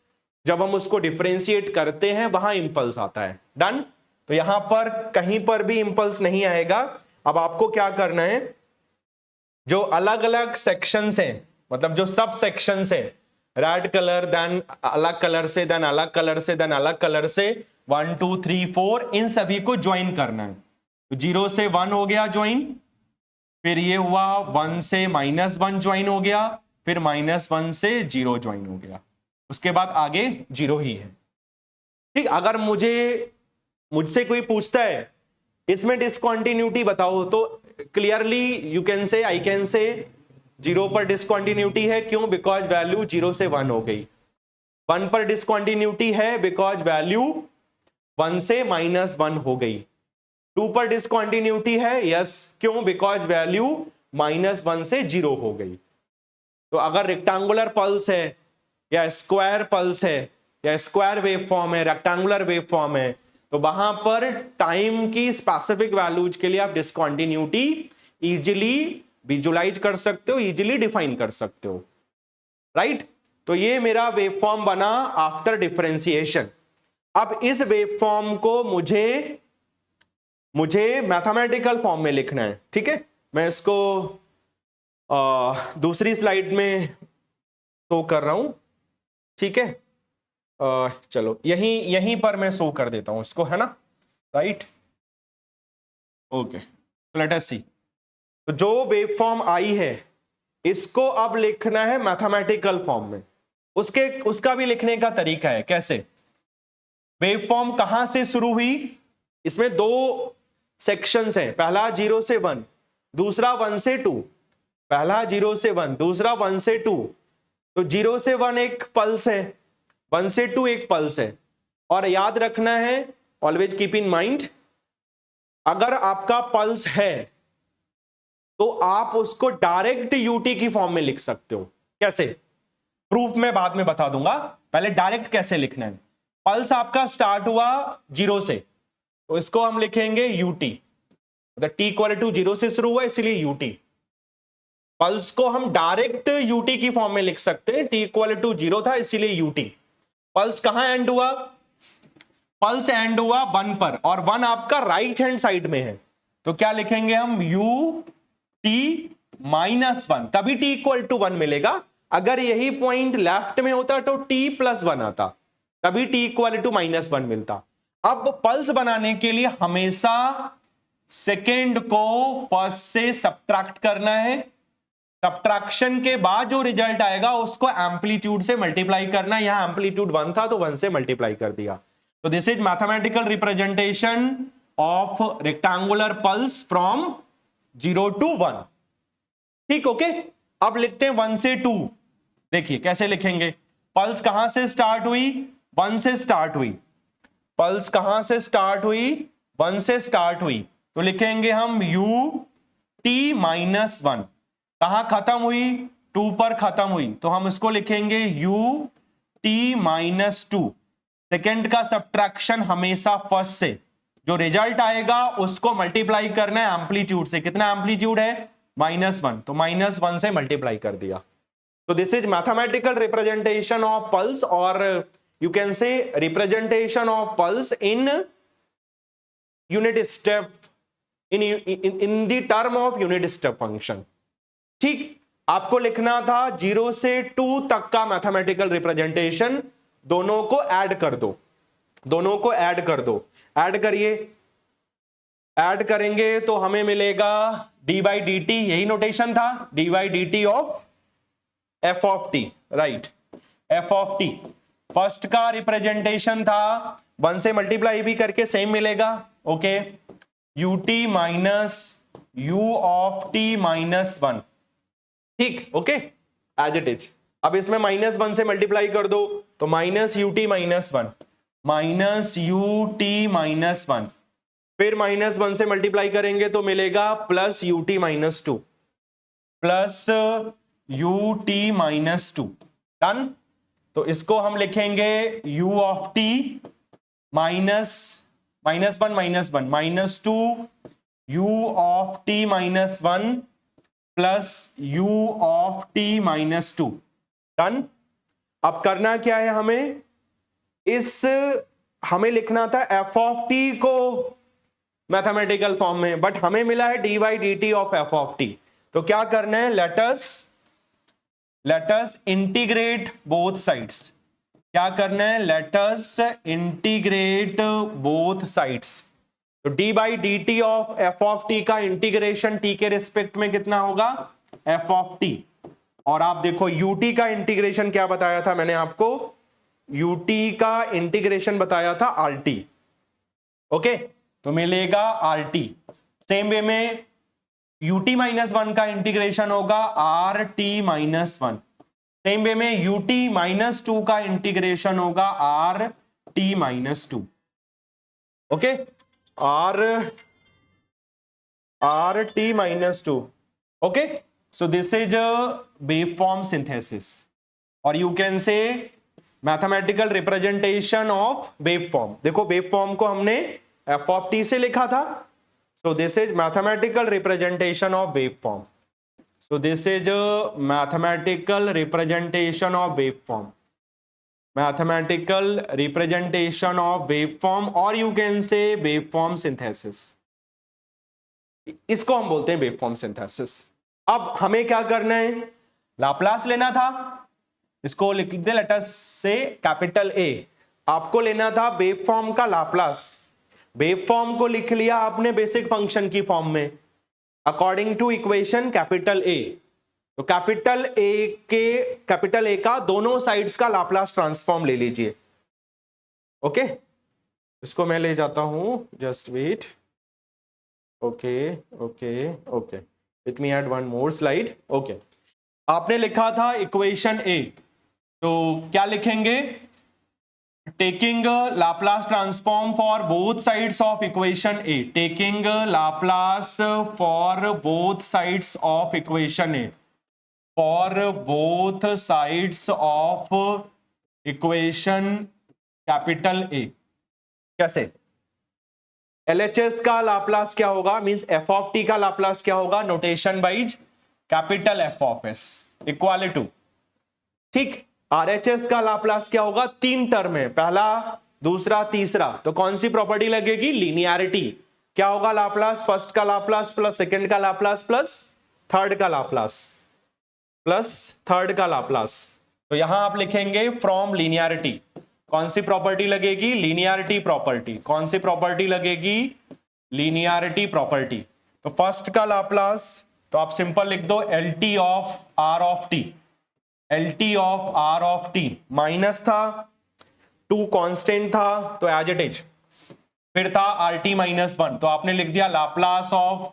जब हम उसको डिफरेंशिएट करते हैं वहां इंपल्स आता है। डन। तो यहां पर कहीं पर भी इंपल्स नहीं आएगा। अब आपको क्या करना है, जो अलग अलग सेक्शंस हैं, मतलब जो सब सेक्शंस है, रेड कलर, देन अलग कलर से, देन अलग कलर से, देन अलग कलर से, 1 2 3 4, इन सभी को ज्वाइन करना है। तो 0 से 1 हो गया ज्वाइन, फिर ये हुआ 1 से -1 ज्वाइन हो गया, फिर -1 से 0 ज्वाइन हो गया, उसके बाद आगे 0 ही है। ठीक, अगर मुझसे कोई पूछता है इसमें डिसकंटिन्यूटी बताओ, तो क्लियरली यू कैन से, आई कैन से 0 पर डिसकंटिन्यूटी है, क्यों, बिकॉज वैल्यू 0 से 1 हो गई। 1 पर डिसकंटिन्यूटी है बिकॉज वैल्यू 1 से -1 हो गई। 2 पर डिसकंटिन्यूटी है, यस, क्यों, बिकॉज वैल्यू -1 से 0 हो गई। तो अगर रेक्टेंगुलर पल्स है या स्क्वायर पल्स है या स्क्वायर वेव फॉर्म है, रेक्टेंगुलर वेव फॉर्म है, तो वहां पर टाइम की स्पेसिफिक वैल्यूज के लिए आप डिसकंटिन्यूटी इजीली विजुलाइज कर सकते हो, इजीली डिफाइन कर सकते हो, राइट। तो ये मेरा वेव फॉर्म बना आफ्टर डिफरेंशिएशन। अब इस वेव फॉर्म को मुझे मैथमेटिकल फॉर्म में लिखना है, ठीक है। मैं इसको दूसरी स्लाइड में शो कर रहा हूं, ठीक है। चलो यहीं पर मैं शो कर देता हूं इसको, है ना, राइट। ओके, लेट अस सी। तो जो वेव फॉर्म आई है, इसको अब लिखना है मैथमेटिकल फॉर्म में। उसका भी लिखने का तरीका है, कैसे। वेव फॉर्म कहां से शुरू हुई, इसमें 2 सेक्शंस हैं, पहला 0 से 1, दूसरा 1 से 2। पहला 0 से 1, दूसरा 1 से 2। तो 0 से 1 एक पल्स है, 1 से 2 एक पल्स है। और याद रखना है, ऑलवेज कीप इन माइंड, अगर आपका पल्स है तो आप उसको डायरेक्ट यूटी की फॉर्म में लिख सकते हो। कैसे, प्रूफ मैं बाद में बता दूंगा, पहले डायरेक्ट कैसे लिखना है। पल्स आपका स्टार्ट हुआ 0 से, तो इसको हम लिखेंगे यूटी, मतलब टी इक्वल टू 0 से शुरू हुआ इसलिए यूटी। पल्स को हम डायरेक्ट यूटी की फॉर्म में लिख सकते हैं, टी इक्वल टू 0 था इसीलिए यूटी। पल्स कहां एंड हुआ? पल्स एंड हुआ 1 पर, और 1 आपका राइट हैंड साइड में है, तो क्या लिखेंगे हम? यू टी -1, तभी टी इक्वल टू 1 मिलेगा। अगर यही पॉइंट लेफ्ट में होता तो टी प्लस 1 आता, तभी टी इक्वल टू -1 मिलता। अब पल्स बनाने के लिए हमेशा सेकेंड को फर्स्ट से सब्ट्रैक्ट करना है, सब्ट्रैक्शन के बाद जो रिजल्ट आएगा उसको एम्पलीट्यूड से मल्टीप्लाई करना है। यहां एम्पलीट्यूड 1 था तो 1 से मल्टीप्लाई कर दिया। तो this is mathematical representation of rectangular pulse from 0 to 1। ठीक, ओके। अब लिखते हैं 1 से 2। देखिए कैसे लिखेंगे। पल्स कहां से स्टार्ट हुई? 1 से स्टार्ट हुई। पल्स कहां से स्टार्ट हुई? 1 से स्टार्ट हुई, तो लिखेंगे हम u t -1। कहां खत्म हुई? 2 पर खत्म हुई, तो हम इसको लिखेंगे u t -2। सेकेंड का सब्ट्रैक्शन हमेशा फर्स्ट से, जो रिजल्ट आएगा उसको मल्टीप्लाई करना है एम्पलीट्यूड से। कितना एम्पलीट्यूड है? -1, तो -1 से मल्टीप्लाई कर दिया। तो this is mathematical representation of pulse, और you can say representation of pulse in unit step, in the term of unit step function। ठीक, आपको लिखना था 0 से 2 तक का मैथमेटिकल रिप्रेजेंटेशन। दोनों को ऐड कर दो, दोनों को ऐड कर दो। ऐड करिए, ऐड करेंगे तो हमें मिलेगा डी बाई डी टी, यही नोटेशन था, D by D T of F of T, right, F of T. First का रिप्रेजेंटेशन था 1 से मल्टीप्लाई भी करके सेम मिलेगा, okay, U T minus you of t -1। ठीक, ओके, एज इट इज। अब इसमें -1 से मल्टीप्लाई कर दो तो minus U T -1, minus U T -1, फिर -1 से मल्टीप्लाई करेंगे तो मिलेगा plus U T -2, plus U T -2। Done. तो इसको हम लिखेंगे u of t -1 -2 u of t -1 plus u of T -2। Done. अब करना क्या है हमें? हमें लिखना था f ऑफ टी को मैथमेटिकल फॉर्म में, बट हमें मिला है d by D T of f of T. तो क्या करना है? let us integrate both sides। क्या करना है? let us integrate both sides। तो d by D T of f of T का इंटीग्रेशन t के रिस्पेक्ट में कितना होगा? f of T. और आप देखो ut का इंटीग्रेशन क्या बताया था मैंने आपको? ut का इंटीग्रेशन बताया था rt, ओके, तो मिलेगा rt। सेम वे में ut -1 का इंटीग्रेशन होगा rt -1। सेम वे में ut -2 का इंटीग्रेशन होगा rt -2, okay, rt -2, okay. So this is waveform synthesis, और you can say mathematical representation of waveform. देखो वेवफॉर्म को हमने f ऑफ t से लिखा था, so this is mathematical representation of waveform। so this is a mathematical representation of waveform, mathematical representation of waveform, or you can say waveform synthesis। इसको हम बोलते हैं वेवफॉर्म सिंथेसिस। अब हमें क्या करना है? लाप्लास लेना था, इसको लिख दे late us say capital A। आपको लेना था वेवफॉर्म का लाप्लास। वेवफॉर्म को लिख लिया आपने बेसिक फंक्शन की फॉर्म में according to equation capital A। तो कैपिटल A का दोनों साइड्स का लाप्लास ट्रांसफॉर्म ले लीजिए, ओके। इसको मैं ले जाता हूं, just wait, okay okay okay, let me add one more slide, okay. आपने लिखा था इक्वेशन A, तो क्या लिखेंगे? taking Laplace transform for both sides of equation A, taking Laplace for both sides of equation A, for both sides of equation capital A। कैसे? LHS का लाप्लास क्या होगा? मींस f ऑफ t का लाप्लास क्या होगा? Notation wise capital F of S equal to, ठीक, आरएचएस का लाप्लास क्या होगा, तीन टर्म है, पहला दूसरा तीसरा, तो कौन सी प्रॉपर्टी लगेगी, लीनियरिटी। क्या होगा लाप्लास, फर्स्ट का लाप्लास प्लस सेकंड का लाप्लास प्लस थर्ड का लाप्लास प्लस थर्ड का लाप्लास। तो यहां आप लिखेंगे फ्रॉम लीनियरिटी, कौन सी प्रॉपर्टी लगेगी, लीनियरिटी प्रॉपर्टी। कौन सी प्रॉपर्टी लगेगी, लीनियरिटी प्रॉपर्टी। तो फर्स्ट का लाप्लास तो आप सिंपल लिख दो L T of are of t, L T of are of t, minus था, टू कांस्टेंट था तो एज इट इज, फिर था आर टी माइनस वन, तो आपने लिख दिया Laplace of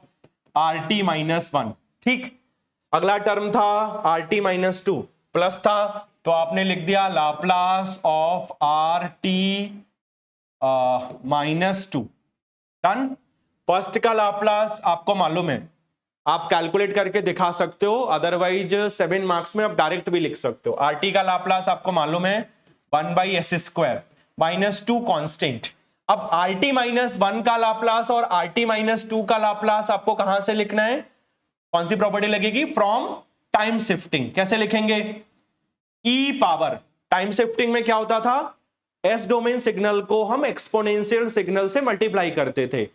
are T minus one, ठीक। अगला टर्म था are T minus to, plus था तो आपने लिख दिया Laplace of are T minus to, done. First का लाप्लास आपको मालूम है, आप कैलकुलेट करके दिखा सकते हो, अदरवाइज 7 मार्क्स में आप डायरेक्ट भी लिख सकते हो। आर टी का लाप्लास आपको मालूम है 1/s² माइनस टू कॉन्स्टेंट। अब आर टी माइनस वन का लाप्लास और आर टी माइनस टू का लाप्लास आपको कहां से लिखना है, कौन सी प्रॉपर्टी लगेगी, फ्रॉम टाइम शिफ्टिंग। कैसे लिखेंगे, ई पावर, टाइम शिफ्टिंग में क्या होता था, एस डोमेन सिग्नल को हम एक्सपोनेंशियल सिग्नल से मल्टीप्लाई करते थे,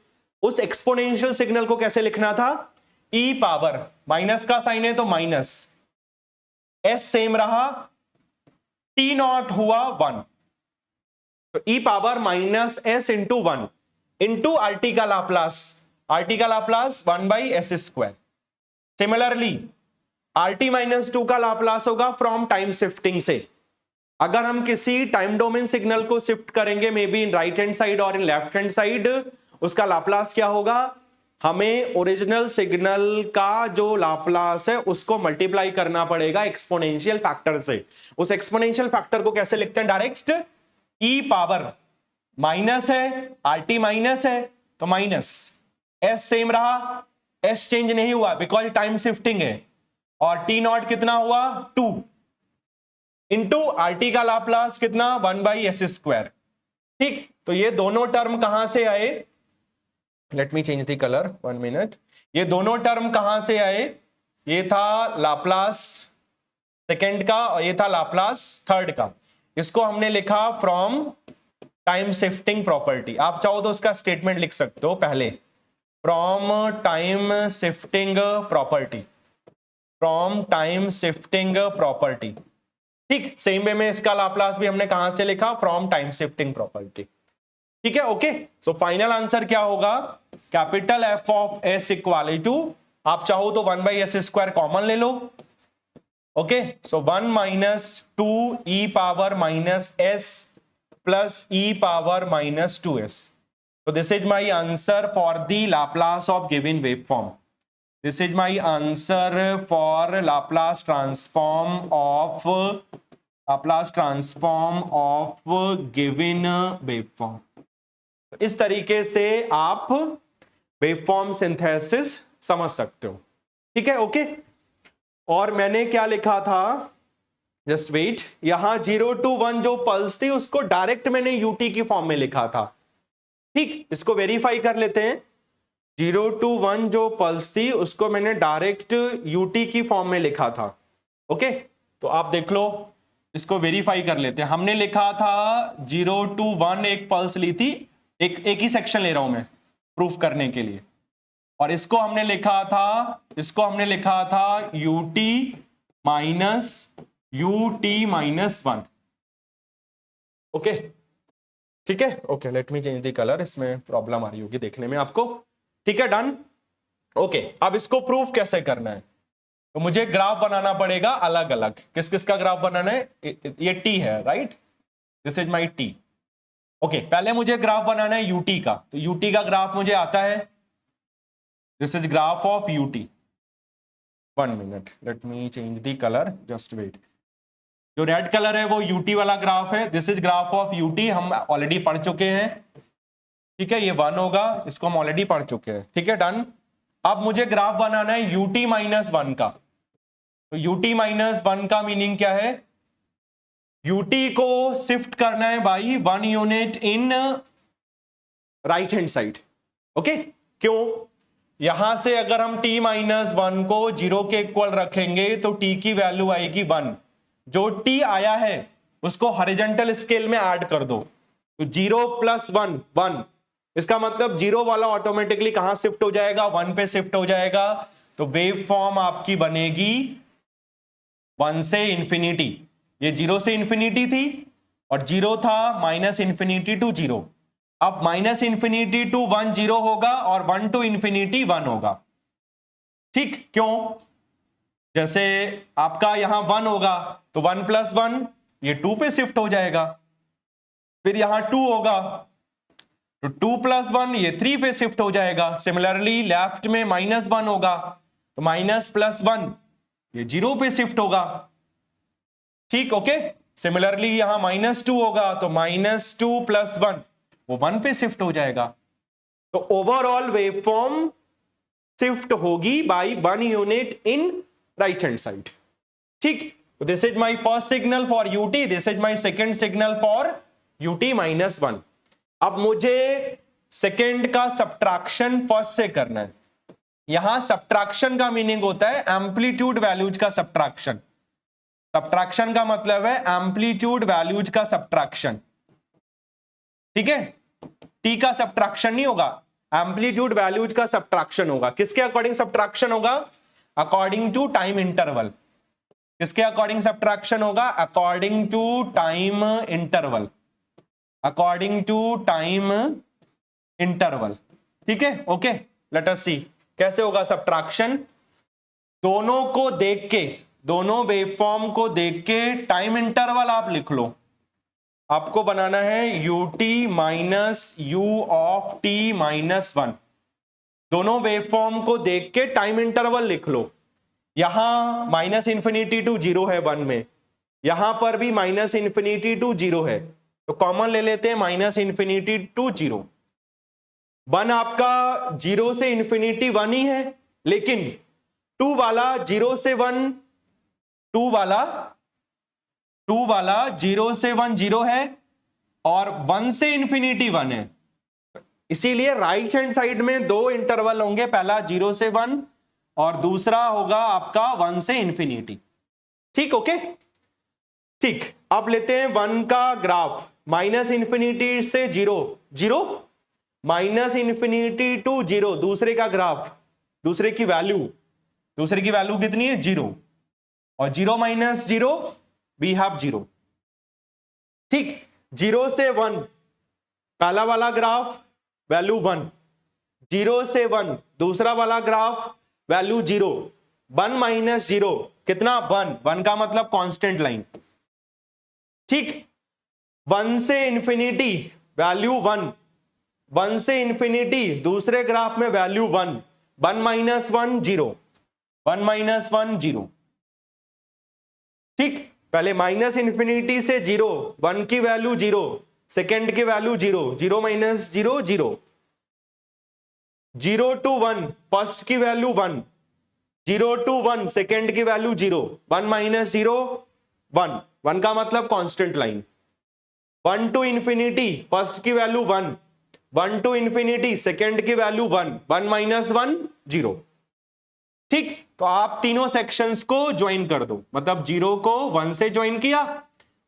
उस एक्सपोनेंशियल सिग्नल को कैसे लिखना था, ई पावर, माइनस का साइन है तो माइनस, एस सेम रहा, टी नॉट हुआ 1, तो e power minus S into 1 into R T का लाप्लास, आर टी का Laplace 1/s²। Similarly R T minus two का लाप्लास होगा फ्रॉम टाइम शिफ्टिंग से। अगर हम किसी टाइम डोमेन सिग्नल को शिफ्ट करेंगे maybe in right hand side और इन लेफ्ट हैंड साइड, उसका लाप्लास क्या होगा, हमें ओरिजिनल सिग्नल का जो लाप्लास है उसको मल्टीप्लाई करना पड़ेगा एक्सपोनेंशियल फैक्टर से। उस एक्सपोनेंशियल फैक्टर को कैसे लिखते हैं, डायरेक्ट ई पावर, माइनस है आर टी माइनस है तो माइनस, एस सेम रहा, एस चेंज नहीं हुआ बिकॉज टाइम शिफ्टिंग है, और टी नॉट कितना हुआ 2 इंटू आर टी का लाप्लास कितना 1/s², ठीक। तो ये दोनों टर्म कहां से आए, late me change the colour 1 minute, ये दोनों टर्म कहां से आए, ये था लाप्लास सेकंड का और ये था लाप्लास थर्ड का, इसको हमने लिखा फ्रॉम टाइम शिफ्टिंग प्रॉपर्टी। आप चाहो तो उसका स्टेटमेंट लिख सकते हो पहले, from time shifting property, from time shifting property, ठीक। सेम वे में इसका लाप्लास भी हमने कहां से लिखा, फ्रॉम टाइम शिफ्टिंग प्रॉपर्टी, ठीक है, ओके। सो फाइनल आंसर क्या होगा, capital F of S equal to, आप चाहो तो 1/s² कॉमन ले लो, okay. So 1 minus 2 e power minus S plus e power minus 2s। So this is my answer for the Laplace of given waveform. This is my answer for Laplace transform of given waveform. इस तरीके से आप वेवफॉर्म सिंथेसिस समझ सकते हो, ठीक है, ओके। और मैंने क्या लिखा था, जस्ट वेट, यहां 0 to 1 जो पल्स थी उसको डायरेक्ट मैंने यूटी की फॉर्म में लिखा था, ठीक। इसको वेरीफाई कर लेते हैं, 0 to 1 जो पल्स थी उसको मैंने डायरेक्ट यूटी की फॉर्म में लिखा था, ओके। तो आप देख लो, इसको वेरीफाई कर लेते हैं। हमने लिखा था 0 to 1 एक पल्स ली थी, एक ही सेक्शन ले रहा हूं मैं प्रूफ करने के लिए, और इसको हमने लिखा था यूटी माइनस 1, ओके, ठीक है, okay. Let me change the colour, इसमें प्रॉब्लम आ रही होगी देखने में आपको, ठीक है, डन, ओके। अब इसको प्रूफ कैसे करना है, तो मुझे ग्राफ बनाना पड़ेगा अलग अलग। किस किस का ग्राफ बनाना है, ये टी है, right, this is my T, okay. पहले मुझे ग्राफ बनाना है यूटी का, तो यूटी का ग्राफ मुझे आता है, this is graph of u t, 1 minute, let me change the colour, just wait. जो रेड कलर है वो यूटी वाला ग्राफ है, this is graph of u t, हम ऑलरेडी पढ़ चुके हैं, ठीक है, ये 1 होगा, इसको हम ऑलरेडी पढ़ चुके हैं, ठीक है, डन। अब मुझे ग्राफ बनाना है यूटी माइनस 1 का, तो यूटी माइनस 1 का मीनिंग क्या है, यूटी को शिफ्ट करना है by 1 unit in right hand side, okay. क्यों, यहां से अगर हम t माइनस 1 को 0 के इक्वल रखेंगे तो t की वैल्यू आएगी 1। जो t आया है उसको हॉरिजॉन्टल स्केल में ऐड कर दो, तो 0 प्लस 1 1, इसका मतलब 0 वाला ऑटोमेटिकली कहां शिफ्ट हो जाएगा, 1 पे शिफ्ट हो जाएगा। तो वेव फॉर्म आपकी बनेगी 1 से इंफिनिटी, ये 0 से इंफिनिटी थी और 0 था माइनस इंफिनिटी टू 0। अब माइनस इंफिनिटी टू 1 0 होगा और 1 टू इंफिनिटी 1 होगा। ठीक, क्यों? जैसे आपका यहां 1 होगा तो 1 प्लस 1 ये 2 पे शिफ्ट हो जाएगा, फिर यहां 2 होगा तो 2 प्लस 1 ये 3 पे शिफ्ट हो जाएगा। सिमिलरली लेफ्ट में माइनस 1 होगा तो माइनस प्लस 1 ये 0 पे शिफ्ट होगा। ठीक, ओके। सिमिलरली यहां -2 होगा तो -2 प्लस 1 वो 1 पे शिफ्ट हो जाएगा। तो ओवरऑल वेवफॉर्म शिफ्ट होगी by 1 unit in right hand side. ठीक, this is my first signal for UT, this is my second signal for UT -1। अब मुझे सेकंड का सब्ट्रैक्शन फर्स्ट से करना है। यहां सब्ट्रैक्शन का मीनिंग होता है एम्पलीट्यूड वैल्यूज का सब्ट्रैक्शन। सब्ट्रैक्शन का मतलब है एम्पलीट्यूड वैल्यूज का सब्ट्रैक्शन। ठीक है, टी का सब्ट्रैक्शन नहीं होगा, एम्पलीट्यूड वैल्यूज का सब्ट्रैक्शन होगा। किसके अकॉर्डिंग सब्ट्रैक्शन होगा? According to time interval. किसके अकॉर्डिंग सब्ट्रैक्शन होगा? According to time interval, according to time interval. ठीक है, ओके। लेट अस सी कैसे होगा सब्ट्रैक्शन। दोनों को देख के, दोनों वेवफॉर्म को देख के टाइम इंटरवल आप लिख लो। आपको बनाना है ut minus u of t minus 1। दोनों वेवफॉर्म को देख के टाइम इंटरवल लिख लो। यहां माइनस इंफिनिटी टू 0 है 1 में, यहां पर भी माइनस इंफिनिटी टू 0 है, तो कॉमन ले लेते हैं माइनस इंफिनिटी टू 0। 1 आपका 0 से इंफिनिटी 1 ही है, लेकिन 2 वाला 0 से 1, 2 वाला 0 से 1 0 है और 1 से इंफिनिटी 1 है। इसीलिए राइट हैंड साइड में दो इंटरवल होंगे, पहला 0 से 1 और दूसरा होगा आपका 1 से इंफिनिटी। ठीक, ओके। ठीक, अब लेते हैं 1 का ग्राफ, माइनस इंफिनिटी से 0 0, माइनस इंफिनिटी टू 0 दूसरे का ग्राफ, दूसरे की वैल्यू कितनी है? 0, और 0 माइनस 0 वी हैव 0। ठीक, 0 से 1 पहला वाला ग्राफ वैल्यू 1, 0 से 1 दूसरा वाला ग्राफ वैल्यू 0, 1 माइनस 0 कितना? 1 का मतलब कांस्टेंट लाइन। ठीक, 1 से इंफिनिटी वैल्यू 1, 1 से इंफिनिटी दूसरे ग्राफ में वैल्यू 1, 1 माइनस 1 0, 1 माइनस 1 0। ठीक, पहले माइनस इंफिनिटी से 0, 1 की वैल्यू 0, सेकेंड की वैल्यू 0, 0 माइनस 0 0, 0 टू 1 फर्स्ट की वैल्यू 1, 0 टू 1 सेकेंड की वैल्यू 0, 1 माइनस 0 1, 1 का मतलब constant line. 1 to infinity first की वैल्यू 1, 1 टू इंफिनिटी सेकेंड की वैल्यू 1, 1 माइनस 1 0। ठीक, तो आप तीनों सेक्शंस को ज्वाइन कर दो, मतलब 0 को 1 से ज्वाइन किया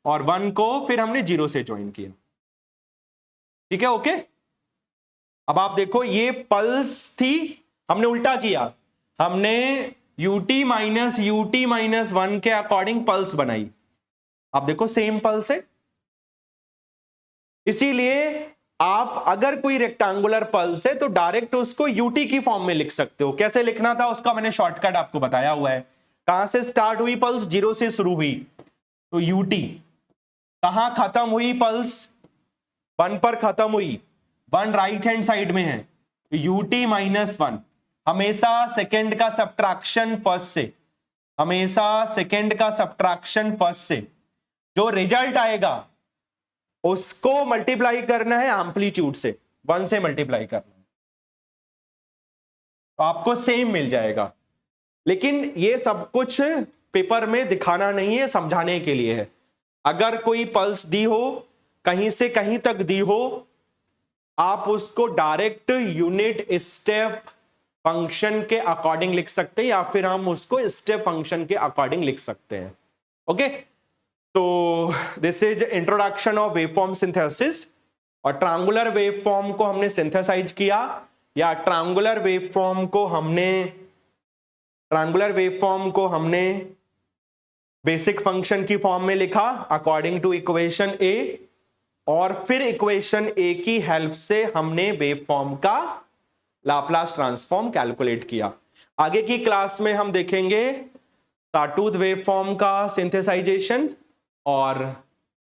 और 1 को फिर हमने 0 से ज्वाइन किया। ठीक है, ओके। अब आप देखो ये पल्स थी, हमने उल्टा किया, हमने ut माइनस 1 के अकॉर्डिंग पल्स बनाई। आप देखो सेम पल्स है, इसीलिए आप अगर कोई रेक्टेंगुलर पल्स है तो डायरेक्ट उसको ut की फॉर्म में लिख सकते हो। कैसे लिखना था उसका मैंने शॉर्टकट आपको बताया हुआ है। कहां से स्टार्ट हुई पल्स? 0 से शुरू हुई तो ut, कहां खत्म हुई पल्स? 1 पर खत्म हुई, 1 राइट हैंड साइड में है तो ut माइनस 1। हमेशा सेकेंड का सब्ट्रैक्शन फर्स्ट से, हमेशा सेकेंड का सब्ट्रैक्शन फर्स्ट से। जो रिजल्ट आएगा उसको मल्टीप्लाई करना है एम्पलीट्यूड से, 1 से मल्टीप्लाई करना है तो आपको सेम मिल जाएगा। लेकिन ये सब कुछ पेपर में दिखाना नहीं है, समझाने के लिए है। अगर कोई पल्स दी हो, कहीं से कहीं तक दी हो, आप उसको डायरेक्ट यूनिट स्टेप फंक्शन के अकॉर्डिंग लिख सकते हैं या फिर हम उसको स्टेप फंक्शन के अकॉर्डिंग लिख सकते हैं। ओके, तो this is introduction of waveform synthesis. और ट्रायंगुलर वेवफॉर्म को हमने सिंथेसाइज किया, या ट्रायंगुलर वेवफॉर्म को हमने बेसिक फंक्शन की फॉर्म में लिखा अकॉर्डिंग टू इक्वेशन ए, और फिर इक्वेशन ए की हेल्प से हमने वेवफॉर्म का लाप्लास ट्रांसफॉर्म कैलकुलेट किया। आगे की क्लास में हम देखेंगे साटूथ वेवफॉर्म का सिंथेसाइजेशन, और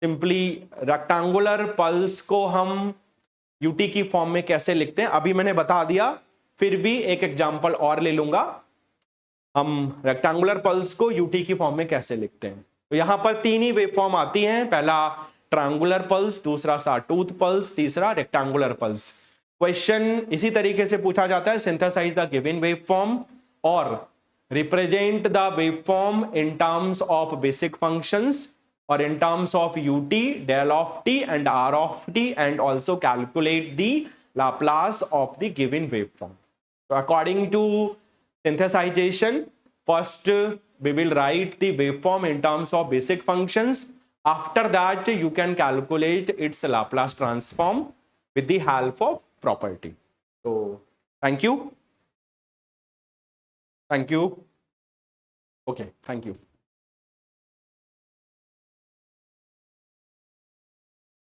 सिंपली रेक्टेंगुलर पल्स को हम यूटी की फॉर्म में कैसे लिखते हैं अभी मैंने बता दिया, फिर भी एक एग्जांपल और ले लूंगा, हम रेक्टेंगुलर पल्स को यूटी की फॉर्म में कैसे लिखते हैं। तो यहां पर तीन ही वेवफॉर्म आती हैं, पहला ट्रायंगुलर पल्स, दूसरा साटूथ पल्स, तीसरा रेक्टेंगुलर पल्स। क्वेश्चन इसी तरीके से पूछा जाता है, सिंथेसाइज द गिवन वेवफॉर्म और represent the waveform in terms of basic functions or in terms of ut, del of t and r of t, and also calculate the Laplace of the given waveform. So according to synthesization, first we will write the waveform in terms of basic functions. After that you can calculate its Laplace transform with the help of property. So thank you. Okay, thank you.